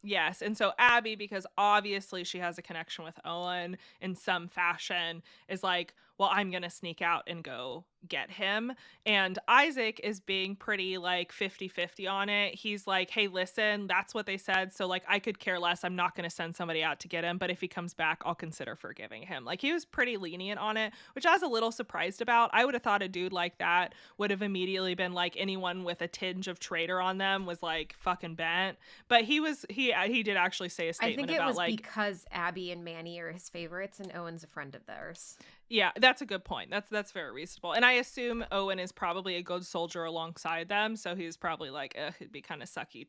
Yes. And so Abby, because obviously she has a connection with Owen in some fashion, is like, well, I'm going to sneak out and go get him. And Isaac is being pretty like 50-50 on it. He's like, hey, listen, that's what they said. So like I could care less. I'm not going to send somebody out to get him. But if he comes back, I'll consider forgiving him. Like he was pretty lenient on it, which I was a little surprised about. I would have thought a dude like that would have immediately been like anyone with a tinge of traitor on them was like fucking bent. But he did actually say a statement I think it was like because Abby and Manny are his favorites and Owen's a friend of theirs. Yeah, that's a good point. That's very reasonable. And I assume Owen is probably a good soldier alongside them, so he's probably like, it'd be kind of sucky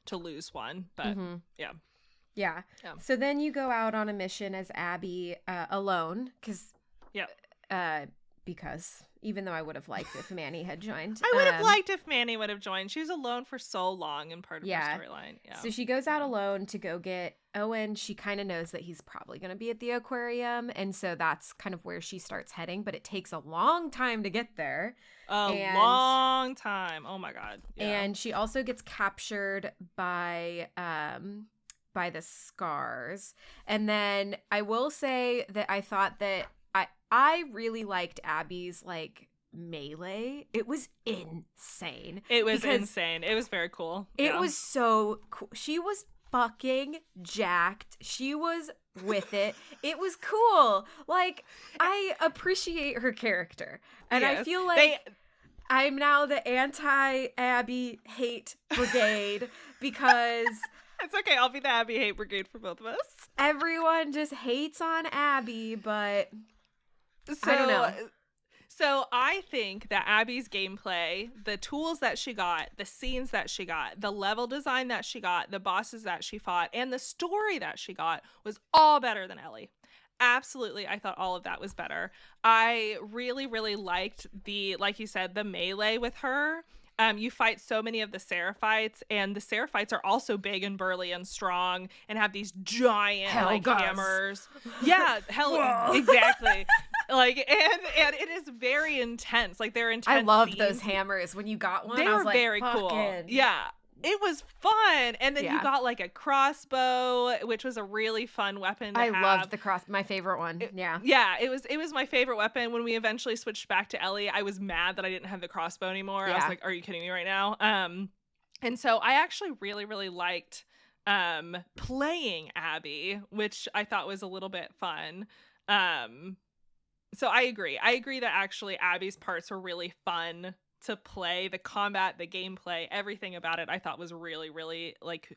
to lose one. But yeah. Yeah. So then you go out on a mission as Abby alone because even though I would have liked if Manny had joined. I would have liked if Manny would have joined. She was alone for so long in part of her storyline. Yeah. So she goes out alone to go get Owen. She kind of knows that he's probably going to be at the aquarium. And so that's kind of where she starts heading. But it takes a long time to get there. Long time. Oh, my God. Yeah. And she also gets captured by the Scars. And then I will say that I thought that I really liked Abby's like melee. It was insane. It was insane. It was very cool. It was so cool. She was fucking jacked. She was with it. It was cool. Like I appreciate her character. And I feel like I'm now the anti-Abby hate brigade because it's okay. I'll be the Abby hate brigade for both of us. Everyone just hates on Abby, but I don't know. So I think that Abby's gameplay, the tools that she got, the scenes that she got, the level design that she got, the bosses that she fought, and the story that she got was all better than Ellie. Absolutely. I thought all of that was better. I really, really liked like you said, the melee with her. You fight so many of the Seraphites, and the Seraphites are also big and burly and strong and have these giant hammers. Yeah, exactly. Like and it is very intense. Like they're intense. I loved scenes. Those hammers when you got one. They I was were like, very cool. Yeah. It was fun. And then you got like a crossbow, which was a really fun weapon to have. Loved the my favorite one. Yeah, it was my favorite weapon. When we eventually switched back to Ellie, I was mad that I didn't have the crossbow anymore. I was like, are you kidding me right now? And so I actually really, really liked playing Abby, which I thought was a little bit fun. So I agree that actually Abby's parts were really fun to play. The combat, the gameplay, everything about it I thought was really, really like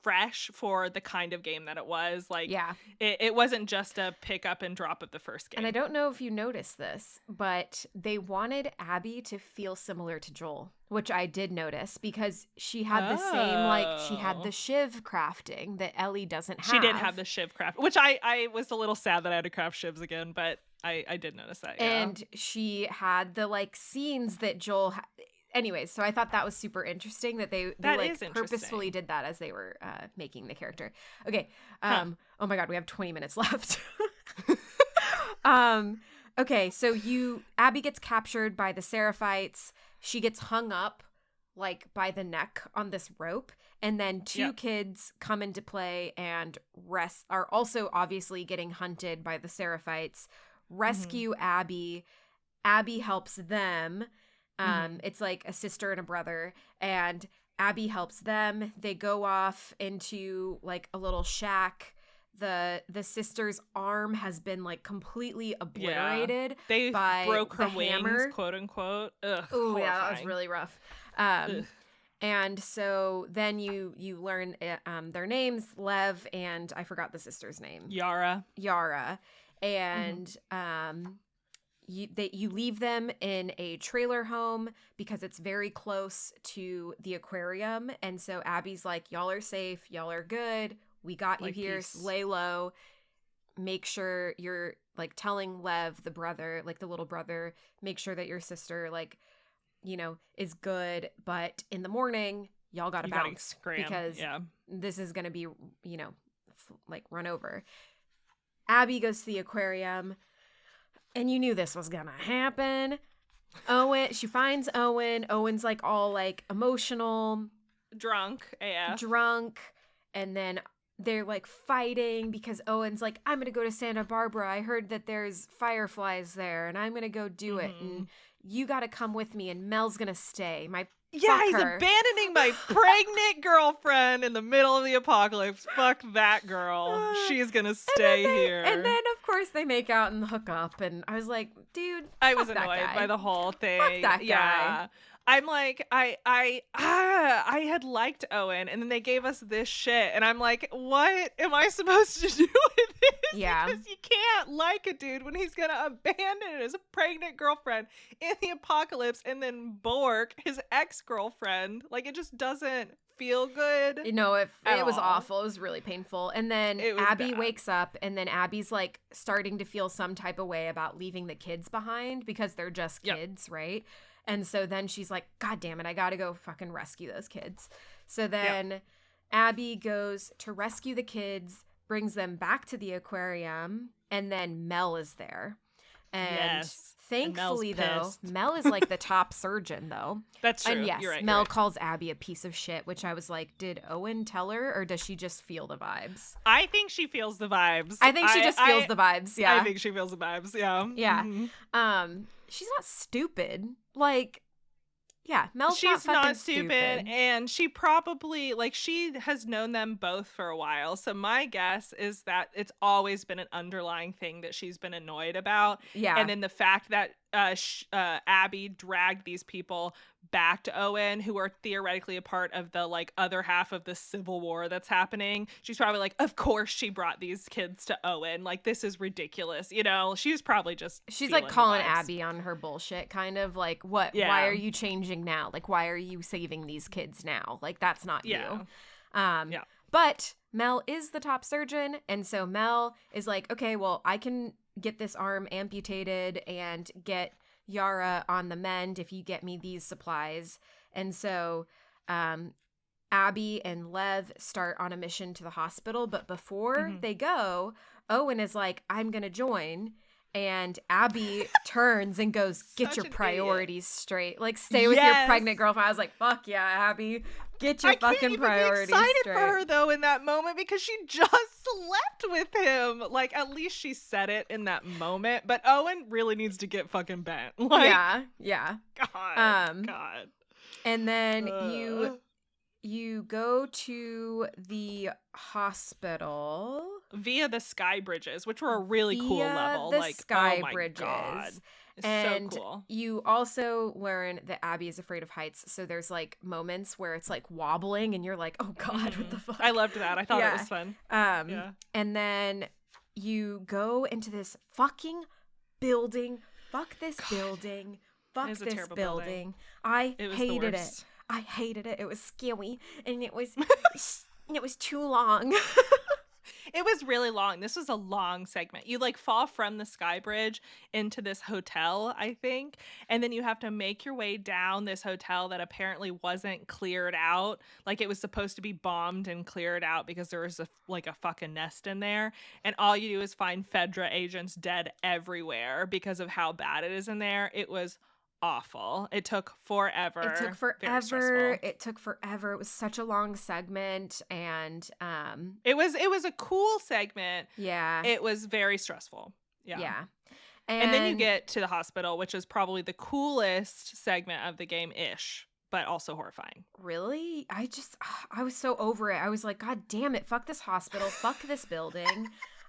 fresh for the kind of game that it was. Like it wasn't just a pick up and drop of the first game. And I don't know if you noticed this, but they wanted Abby to feel similar to Joel, which I did notice because she had the same, like she had the shiv crafting that Ellie doesn't have. She did have the shiv craft, which I was a little sad that I had to craft shivs again, but I did notice that. Yeah. And she had the like scenes that Joel anyways, so I thought that was super interesting that they like purposefully did that as they were making the character. Okay. Oh my God, we have 20 minutes left. Okay, so Abby gets captured by the Seraphites. She gets hung up like by the neck on this rope, and then two kids come into play and are also obviously getting hunted by the Seraphites. Rescue Abby. Abby helps them. It's like a sister and a brother, and Abby helps them. They go off into like a little shack the sister's arm has been like completely obliterated They by broke her the wings, hammer. quote unquote. Ugh, Oh yeah, that was horrifying. really rough. Ugh. And so then you learn their names, Lev and I forgot the sister's name, Yara. and you leave them in a trailer home because it's very close to the aquarium, and so Abby's like, y'all are safe, y'all are good, we got you Like, here, peace. lay low, make sure you're like telling Lev, the brother, like the little brother, make sure that your sister like, you know, is good, but in the morning y'all gotta bounce because this is gonna be, you know, like run over. Abby goes to the aquarium, and you knew this was gonna happen. She finds Owen. Owen's like all like emotional, drunk AF. And then they're like fighting because Owen's like, I'm gonna go to Santa Barbara. I heard that there's fireflies there, and I'm gonna go do it. And you gotta come with me, and Mel's gonna stay. He's abandoning my pregnant girlfriend in the middle of the apocalypse. Fuck that girl. She's gonna stay here. And then, of course, they make out and hook up. And I was like, dude, I was annoyed by the whole thing. Fuck that guy. Yeah. I'm like, I had liked Owen, and then they gave us this shit, and I'm like, what am I supposed to do with this? Yeah. Because you can't like a dude when he's gonna abandon his pregnant girlfriend in the apocalypse, and then Bork, his ex-girlfriend. Like, it just doesn't feel good. You know, it was awful. It was really painful. And then Abby wakes up, and then Abby's like starting to feel some type of way about leaving the kids behind because they're just kids, right? And so then she's like, God damn it, I gotta go fucking rescue those kids. So then Abby goes to rescue the kids, brings them back to the aquarium, and then Mel is there. And thankfully, though, Mel is like the top surgeon, though. That's true. And yes, you're right, Mel calls Abby a piece of shit, which I was like, did Owen tell her, or does she just feel the vibes? I think she feels the vibes. I think she just feels the vibes, yeah. I think she feels the vibes, yeah. Yeah. She's not stupid. Like, yeah, Mel's She's not stupid, and she probably, like, she has known them both for a while. So my guess is that it's always been an underlying thing that she's been annoyed about. Yeah. And then the fact that Abby dragged these people back to Owen, who are theoretically a part of the like other half of the civil war that's happening. She's probably like, of course she brought these kids to Owen. Like, this is ridiculous. You know, she's probably just she's like calling Abby on her bullshit, kind of like, what? Yeah. Why are you changing now? Like, why are you saving these kids now? Like, that's not you. But Mel is the top surgeon, and so Mel is like, okay, well, I can get this arm amputated and get Yara on the mend if you get me these supplies. And so Abby and Lev start on a mission to the hospital, but before they go, Owen is like, I'm gonna join. And Abby turns and goes, get your priorities straight. Like, stay with your pregnant girlfriend. I was like, fuck yeah, Abby. Get your fucking priorities straight. I can't even be excited for her, though, in that moment, because she just slept with him. Like, at least she said it in that moment. But Owen really needs to get fucking bent. Like, yeah. God. And then you go to the hospital via the sky bridges, which were a really cool level. The like, sky oh my bridges. God. It's and so cool. You also learn that Abby is afraid of heights. So there's like moments where it's like wobbling and you're like, oh God, what the fuck? I loved that. I thought it was fun. And then you go into this fucking building. Fuck this building. Fuck this building. I hated it. I hated it. It was scary, and it was too long. It was really long. This was a long segment. You like fall from the sky bridge into this hotel, I think, and then you have to make your way down this hotel that apparently wasn't cleared out. Like, it was supposed to be bombed and cleared out because there was a fucking nest in there, and all you do is find Fedra agents dead everywhere because of how bad it is in there. It was awful. It took forever. It took forever. It was such a long segment, and it was a cool segment. Yeah. It was very stressful. Yeah. Yeah. And then you get to the hospital, which is probably the coolest segment of the game ish. but also horrifying. Really? I was so over it. I was like, God damn it. Fuck this hospital. Fuck this building.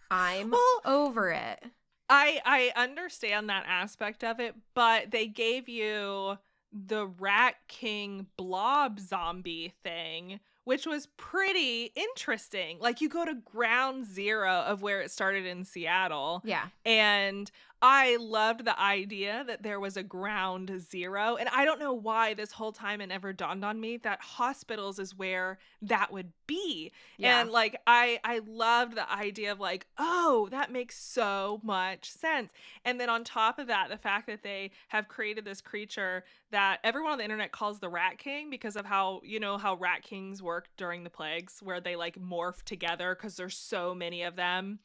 I'm Well, over it. I understand that aspect of it, but they gave you the Rat King blob zombie thing, which was pretty interesting. Like, you go to ground zero of where it started in Seattle. Yeah. And I loved the idea that there was a ground zero. And I don't know why this whole time it never dawned on me that hospitals is where that would be. Yeah. And like, I loved the idea of like, oh, that makes so much sense. And then on top of that, the fact that they have created this creature that everyone on the internet calls the Rat King because of how, you know, how Rat Kings work during the plagues where they like morph together because there's so many of them.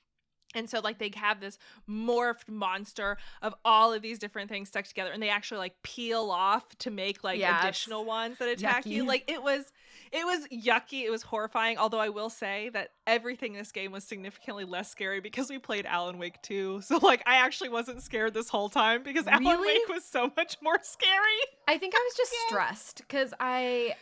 And so like they have this morphed monster of all of these different things stuck together, and they actually like peel off to make like additional ones that attack you. Like it was yucky. It was horrifying. Although I will say that everything in this game was significantly less scary because we played Alan Wake 2. So like I actually wasn't scared this whole time because Alan Wake was so much more scary. I think I was just stressed because I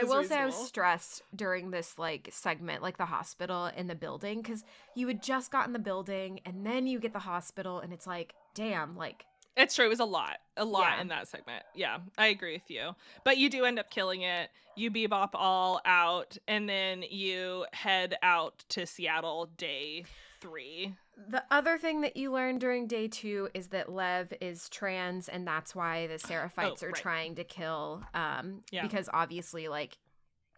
will say I was stressed during this like segment, like the hospital and the building, because you had just gotten the building and then you get the hospital and it's like, damn, like. It's true. It was a lot in that segment. Yeah, I agree with you. But you do end up killing it. You bebop all out, and then you head out to Seattle day 3. The other thing that you learn during day 2 is that Lev is trans, and that's why the Seraphites are trying to kill. Because obviously, like,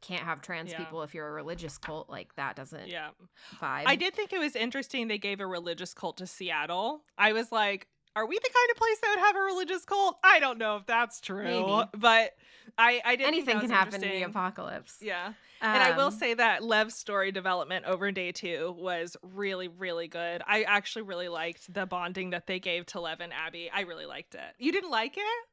can't have trans people if you're a religious cult. Like, that doesn't vibe. I did think it was interesting they gave a religious cult to Seattle. I was like, are we the kind of place that would have a religious cult? I don't know if that's true. Maybe. But I did anything can happen in the apocalypse. Yeah. And I will say that Lev's story development over day 2 was really, really good. I actually really liked the bonding that they gave to Lev and Abby. I really liked it. You didn't like it?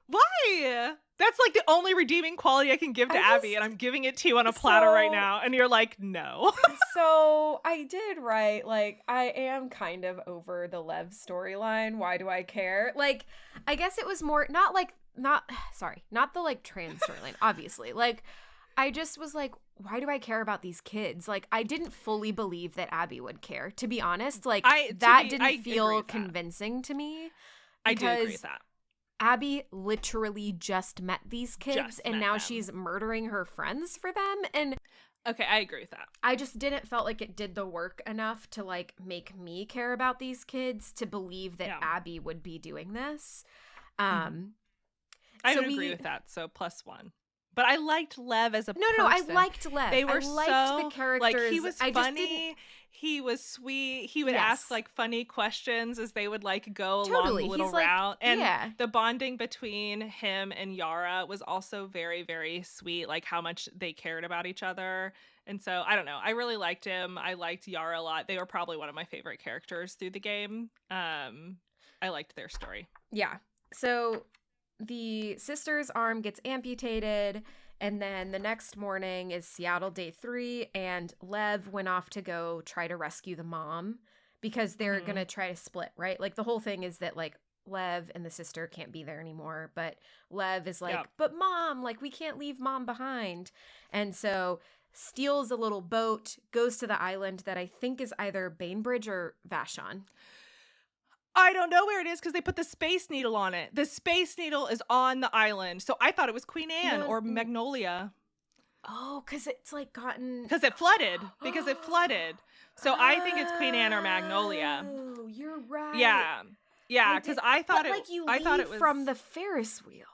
Why? That's like the only redeeming quality I can give to Abby, and I'm giving it to you on a platter right now, and you're like, no. So I did write, like, I am kind of over the Lev storyline. Why do I care? Like, I guess it was more, not the, like, trans storyline, obviously. Like, I just was like, why do I care about these kids? Like, I didn't fully believe that Abby would care, to be honest. Like, that didn't feel convincing to me. I do agree with that. Abby literally just met these kids, and now she's murdering her friends for them. And okay, I agree with that. I just didn't felt like it did the work enough to like make me care about these kids to believe that Abby would be doing this. I would agree with that. So +1. But I liked Lev as a person. No, I liked Lev. They were I liked the characters. Like, he was funny. He was sweet. He would ask like funny questions as they would like go along the little route. And the bonding between him and Yara was also very, very sweet. Like how much they cared about each other. And so I don't know. I really liked him. I liked Yara a lot. They were probably one of my favorite characters through the game. I liked their story. Yeah. So the sister's arm gets amputated, and then the next morning is Seattle day 3, and Lev went off to go try to rescue the mom because they're gonna try to split, right? Like the whole thing is that like Lev and the sister can't be there anymore, but Lev is like, but mom, like we can't leave mom behind. And so steals a little boat, goes to the island that I think is either Bainbridge or Vashon. I don't know where it is because they put the Space Needle on it. The Space Needle is on the island. So I thought it was Queen Anne or Magnolia. Oh, because it's like gotten... Because it flooded. So I think it's Queen Anne or Magnolia. Oh, you're right. Yeah, because I thought it was from the Ferris wheel.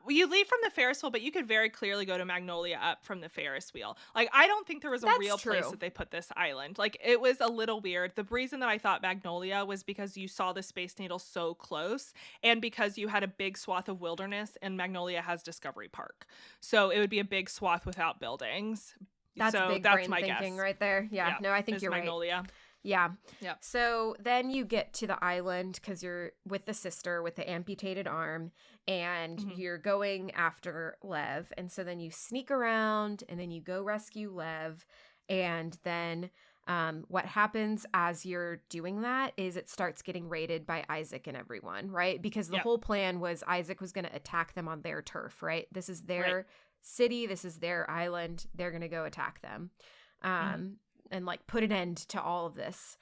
You leave from the Ferris wheel, but you could very clearly go to Magnolia up from the Ferris wheel. Like, I don't think there was a real place that they put this island. Like, it was a little weird. The reason that I thought Magnolia was because you saw the Space Needle so close, and because you had a big swath of wilderness, and Magnolia has Discovery Park. So it would be a big swath without buildings. That's big brain thinking right there. Yeah, no, I think you're Magnolia. Right. Yeah. So then you get to the island because you're with the sister with the amputated arm, and you're going after Lev. And so then you sneak around, and then you go rescue Lev, and then What happens as you're doing that is it starts getting raided by Isaac and everyone, right? Because the whole plan was Isaac was going to attack them on their turf, right? This is their city. This is their island. They're going to go attack them and like put an end to all of this.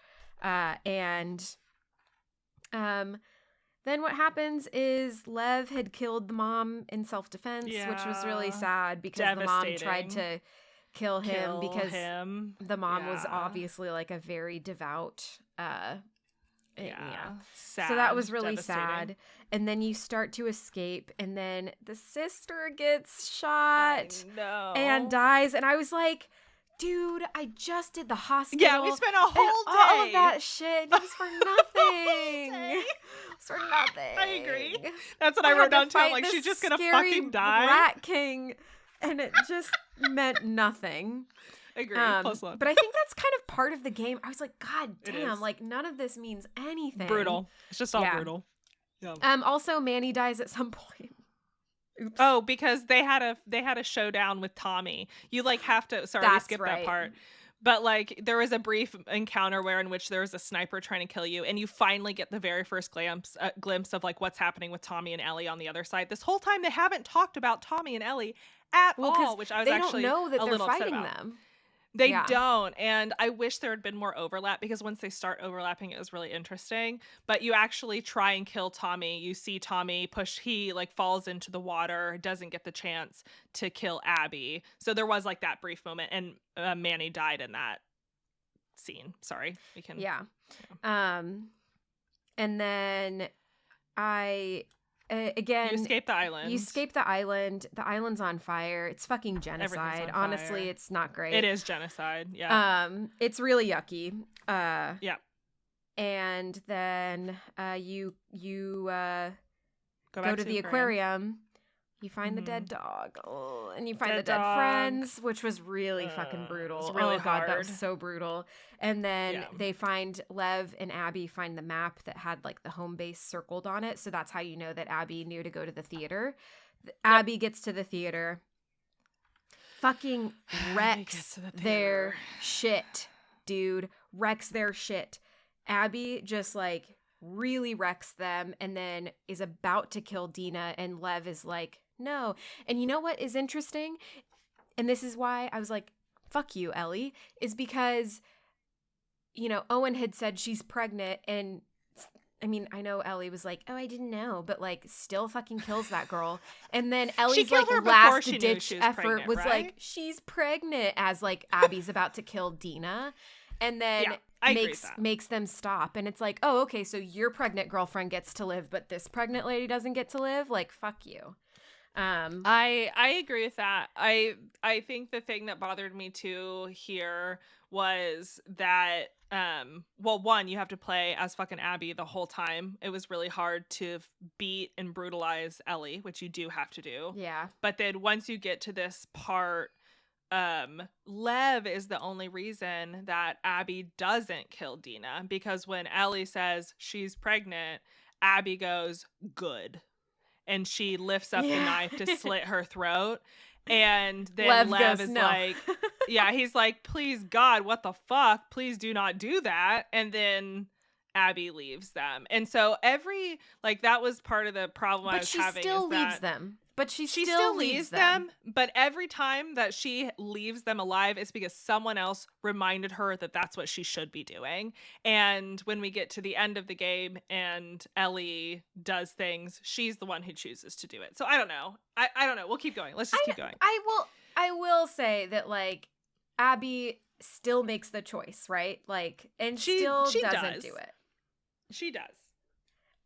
Then what happens is Lev had killed the mom in self-defense, which was really sad because the mom tried to kill him because the mom was obviously like a very devout sad. So that was really sad. And then you start to escape, and then the sister gets shot and dies, and I was like, dude, I just did the hospital. Yeah, we spent a whole day. All of that shit. It was for nothing. It was for nothing. I agree. That's what I wrote down too. I'm like, she's just gonna fucking die. Rat King, and it just meant nothing. Agree. Plus one. But I think that's kind of part of the game. I was like, God damn, like none of this means anything. Brutal. It's just all brutal. Yeah. Also, Manny dies at some point. Oops. Oh, because they had a showdown with Tommy. You like have to. Sorry, we skipped that part. But like there was a brief encounter in which there was a sniper trying to kill you, and you finally get the very first glimpse of like what's happening with Tommy and Ellie on the other side. This whole time they haven't talked about Tommy and Ellie at all, which I was actually don't know that a they're little fighting upset about. them. They don't, and I wish there had been more overlap, because once they start overlapping, it was really interesting. But you actually try and kill Tommy. You see Tommy he like falls into the water, doesn't get the chance to kill Abby. So there was like that brief moment, and Manny died in that scene. Sorry, we can. Yeah. And then again, you escape the island. You escape the island. The island's on fire. It's fucking genocide. Honestly, it's not great. It is genocide. Yeah. It's really yucky. Yeah. And then you go to the aquarium. You find the dead dog. Oh, and you find the dead friends, which was really fucking brutal. It's really God, hard. that was so brutal. And then they find Lev and Abby find the map that had like the home base circled on it. So that's how you know that Abby knew to go to the theater. Abby gets to the theater. Fucking wrecks their shit, dude. Wrecks their shit. Abby just like really wrecks them and then is about to kill Dina, and Lev is like, no. And you know what is interesting? And this is why I was like, fuck you, Ellie, is because, you know, Owen had said she's pregnant, and I mean, I know Ellie was like, oh, I didn't know, but like still fucking kills that girl. And then Ellie's like last ditch effort was like, she's pregnant, as like Abby's about to kill Dina. And then makes them stop. And it's like, oh, okay, so your pregnant girlfriend gets to live, but this pregnant lady doesn't get to live? Like, fuck you. I agree with that. I think the thing that bothered me too here was that one, you have to play as fucking Abby the whole time. It was really hard to beat and brutalize Ellie, which you do have to do. Yeah. But then once you get to this part, Lev is the only reason that Abby doesn't kill Dina, because when Ellie says she's pregnant, Abby goes, good. And she lifts up the knife to slit her throat. And then Lev is no. Like, he's like, please God, what the fuck? Please do not do that. And then Abby leaves them. And so that was part of the problem I was having. But she still leaves them. But she still leaves them. But every time that she leaves them alive, it's because someone else reminded her that that's what she should be doing. And when we get to the end of the game and Ellie does things, she's the one who chooses to do it. So I don't know. I don't know. We'll keep going. Let's just keep going. I will say that like Abby still makes the choice, right? Like, and she doesn't do it. She does.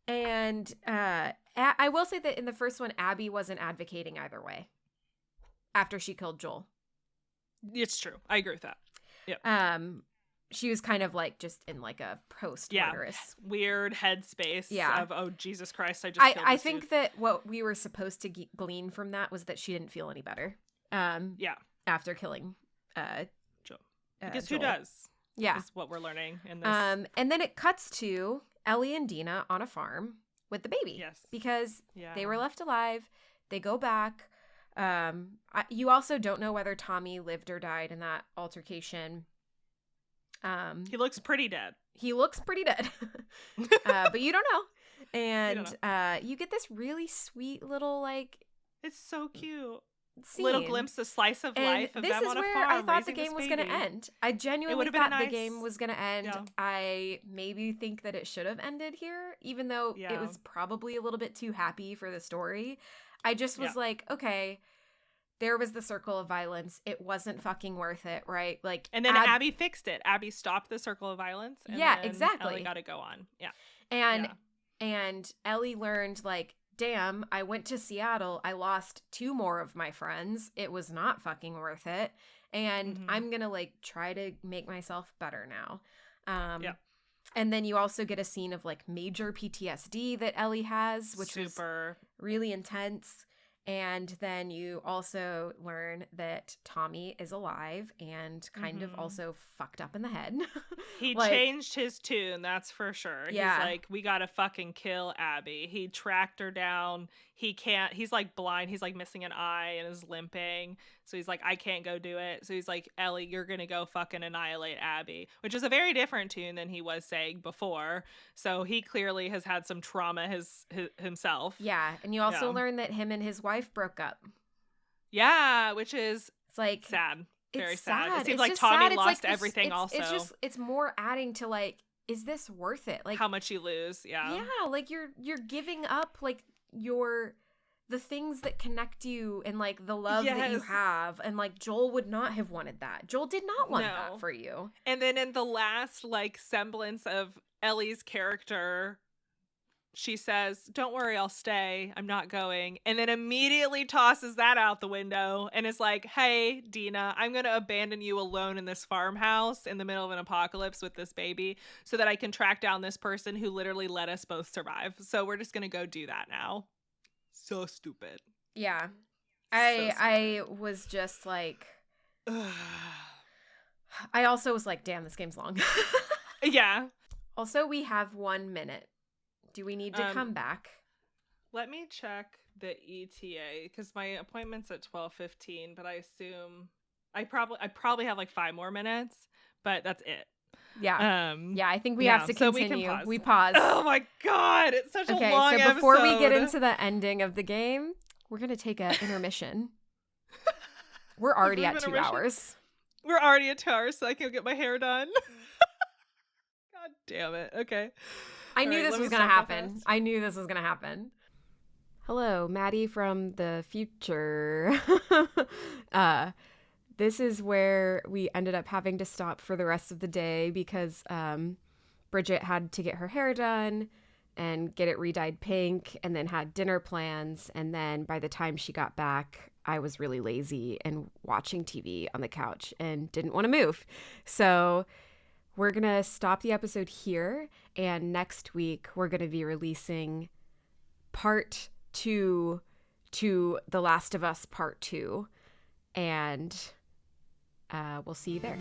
And I will say that in the first one, Abby wasn't advocating either way after she killed Joel. It's true. I agree with that. Yep. She was kind of like just in like a post-murderous weird headspace of, oh, Jesus Christ, I think that what we were supposed to glean from that was that she didn't feel any better. After killing Joel. Because Joel. Who does? Yeah. Is what we're learning in this. And then it cuts to Ellie and Dina on a farm with the baby. Yes. Because they were left alive. They go back. You also don't know whether Tommy lived or died in that altercation. He looks pretty dead. He looks pretty dead. But you don't know. And You don't know. you get this really sweet little, like, It's so cute. scene. Little glimpse of slice of And life of this them is on a where farm I thought the raising this game was going to baby. end. I genuinely would've been thought nice. the game was going to end. Yeah. I maybe think that it should have ended here, even though it Yeah. was probably a little bit too happy for the story. I just was Yeah. like, okay, there was the circle of violence. It wasn't fucking worth it, right? Like, And then Abby fixed it. Abby stopped the circle of violence. And Yeah, then exactly. Ellie got to go on. Yeah. and Ellie learned, like, damn, I went to Seattle. I lost 2 more of my friends. It was not fucking worth it. And Mhm. I'm going to, like, try to make myself better now. Yeah. And then you also get a scene of, like, major PTSD that Ellie has, which was Super. really intense. And then you also learn that Tommy is alive and kind of Mhm. also fucked up in the head. He Like, changed his tune, that's for sure. Yeah. He's like, we gotta fucking kill Abby. He tracked her down. He's like blind. He's like missing an eye and is limping. So he's like, I can't go do it. So he's like, Ellie, you're gonna go fucking annihilate Abby, which is a very different tune than he was saying before. So he clearly has had some trauma himself. Yeah. And you also Yeah. learn that him and his wife broke up. Yeah, which is It's like, sad. Very it's sad. sad. It seems It's like just Tommy sad. It's lost like this- everything also. It's more adding to, like, is this worth it? Like, how much you lose. Yeah. yeah, like you're giving up, like, the things that connect you and, like, the love that you Yes. have. And, like, Joel would not have wanted that. Joel did not want No. that for you. And then in the last, like, semblance of Ellie's character, she says, don't worry, I'll stay. I'm not going. And then immediately tosses that out the window and is like, hey, Dina, I'm going to abandon you alone in this farmhouse in the middle of an apocalypse with this baby so that I can track down this person who literally let us both survive. So we're just going to go do that now. So stupid. Yeah. So I was just like, I also was like, damn, this game's long. Yeah. Also, we have 1 minute. Do we need to come back? Let me check the ETA because my appointment's at 12:15, but I assume I probably have like 5 more minutes, but that's it. Yeah. Yeah, I think we yeah, have to so continue. we can pause. We pause. Oh my god, it's such a Okay, long so before we get episode. into the ending of the game, we're going to take an intermission. We're already brief at 2 intermission? hours. We're already at 2 hours, so I can get my hair done. God damn it. Okay. I All knew right, this let was me going to stop real happen. fast. I knew this was going to happen. Hello, Maddie from the future. This is where we ended up having to stop for the rest of the day because Bridget had to get her hair done and get it re-dyed pink and then had dinner plans. And then by the time she got back, I was really lazy and watching TV on the couch and didn't want to move. So we're going to stop the episode here. And next week, we're going to be releasing part 2 to The Last of Us Part 2. And we'll see you there.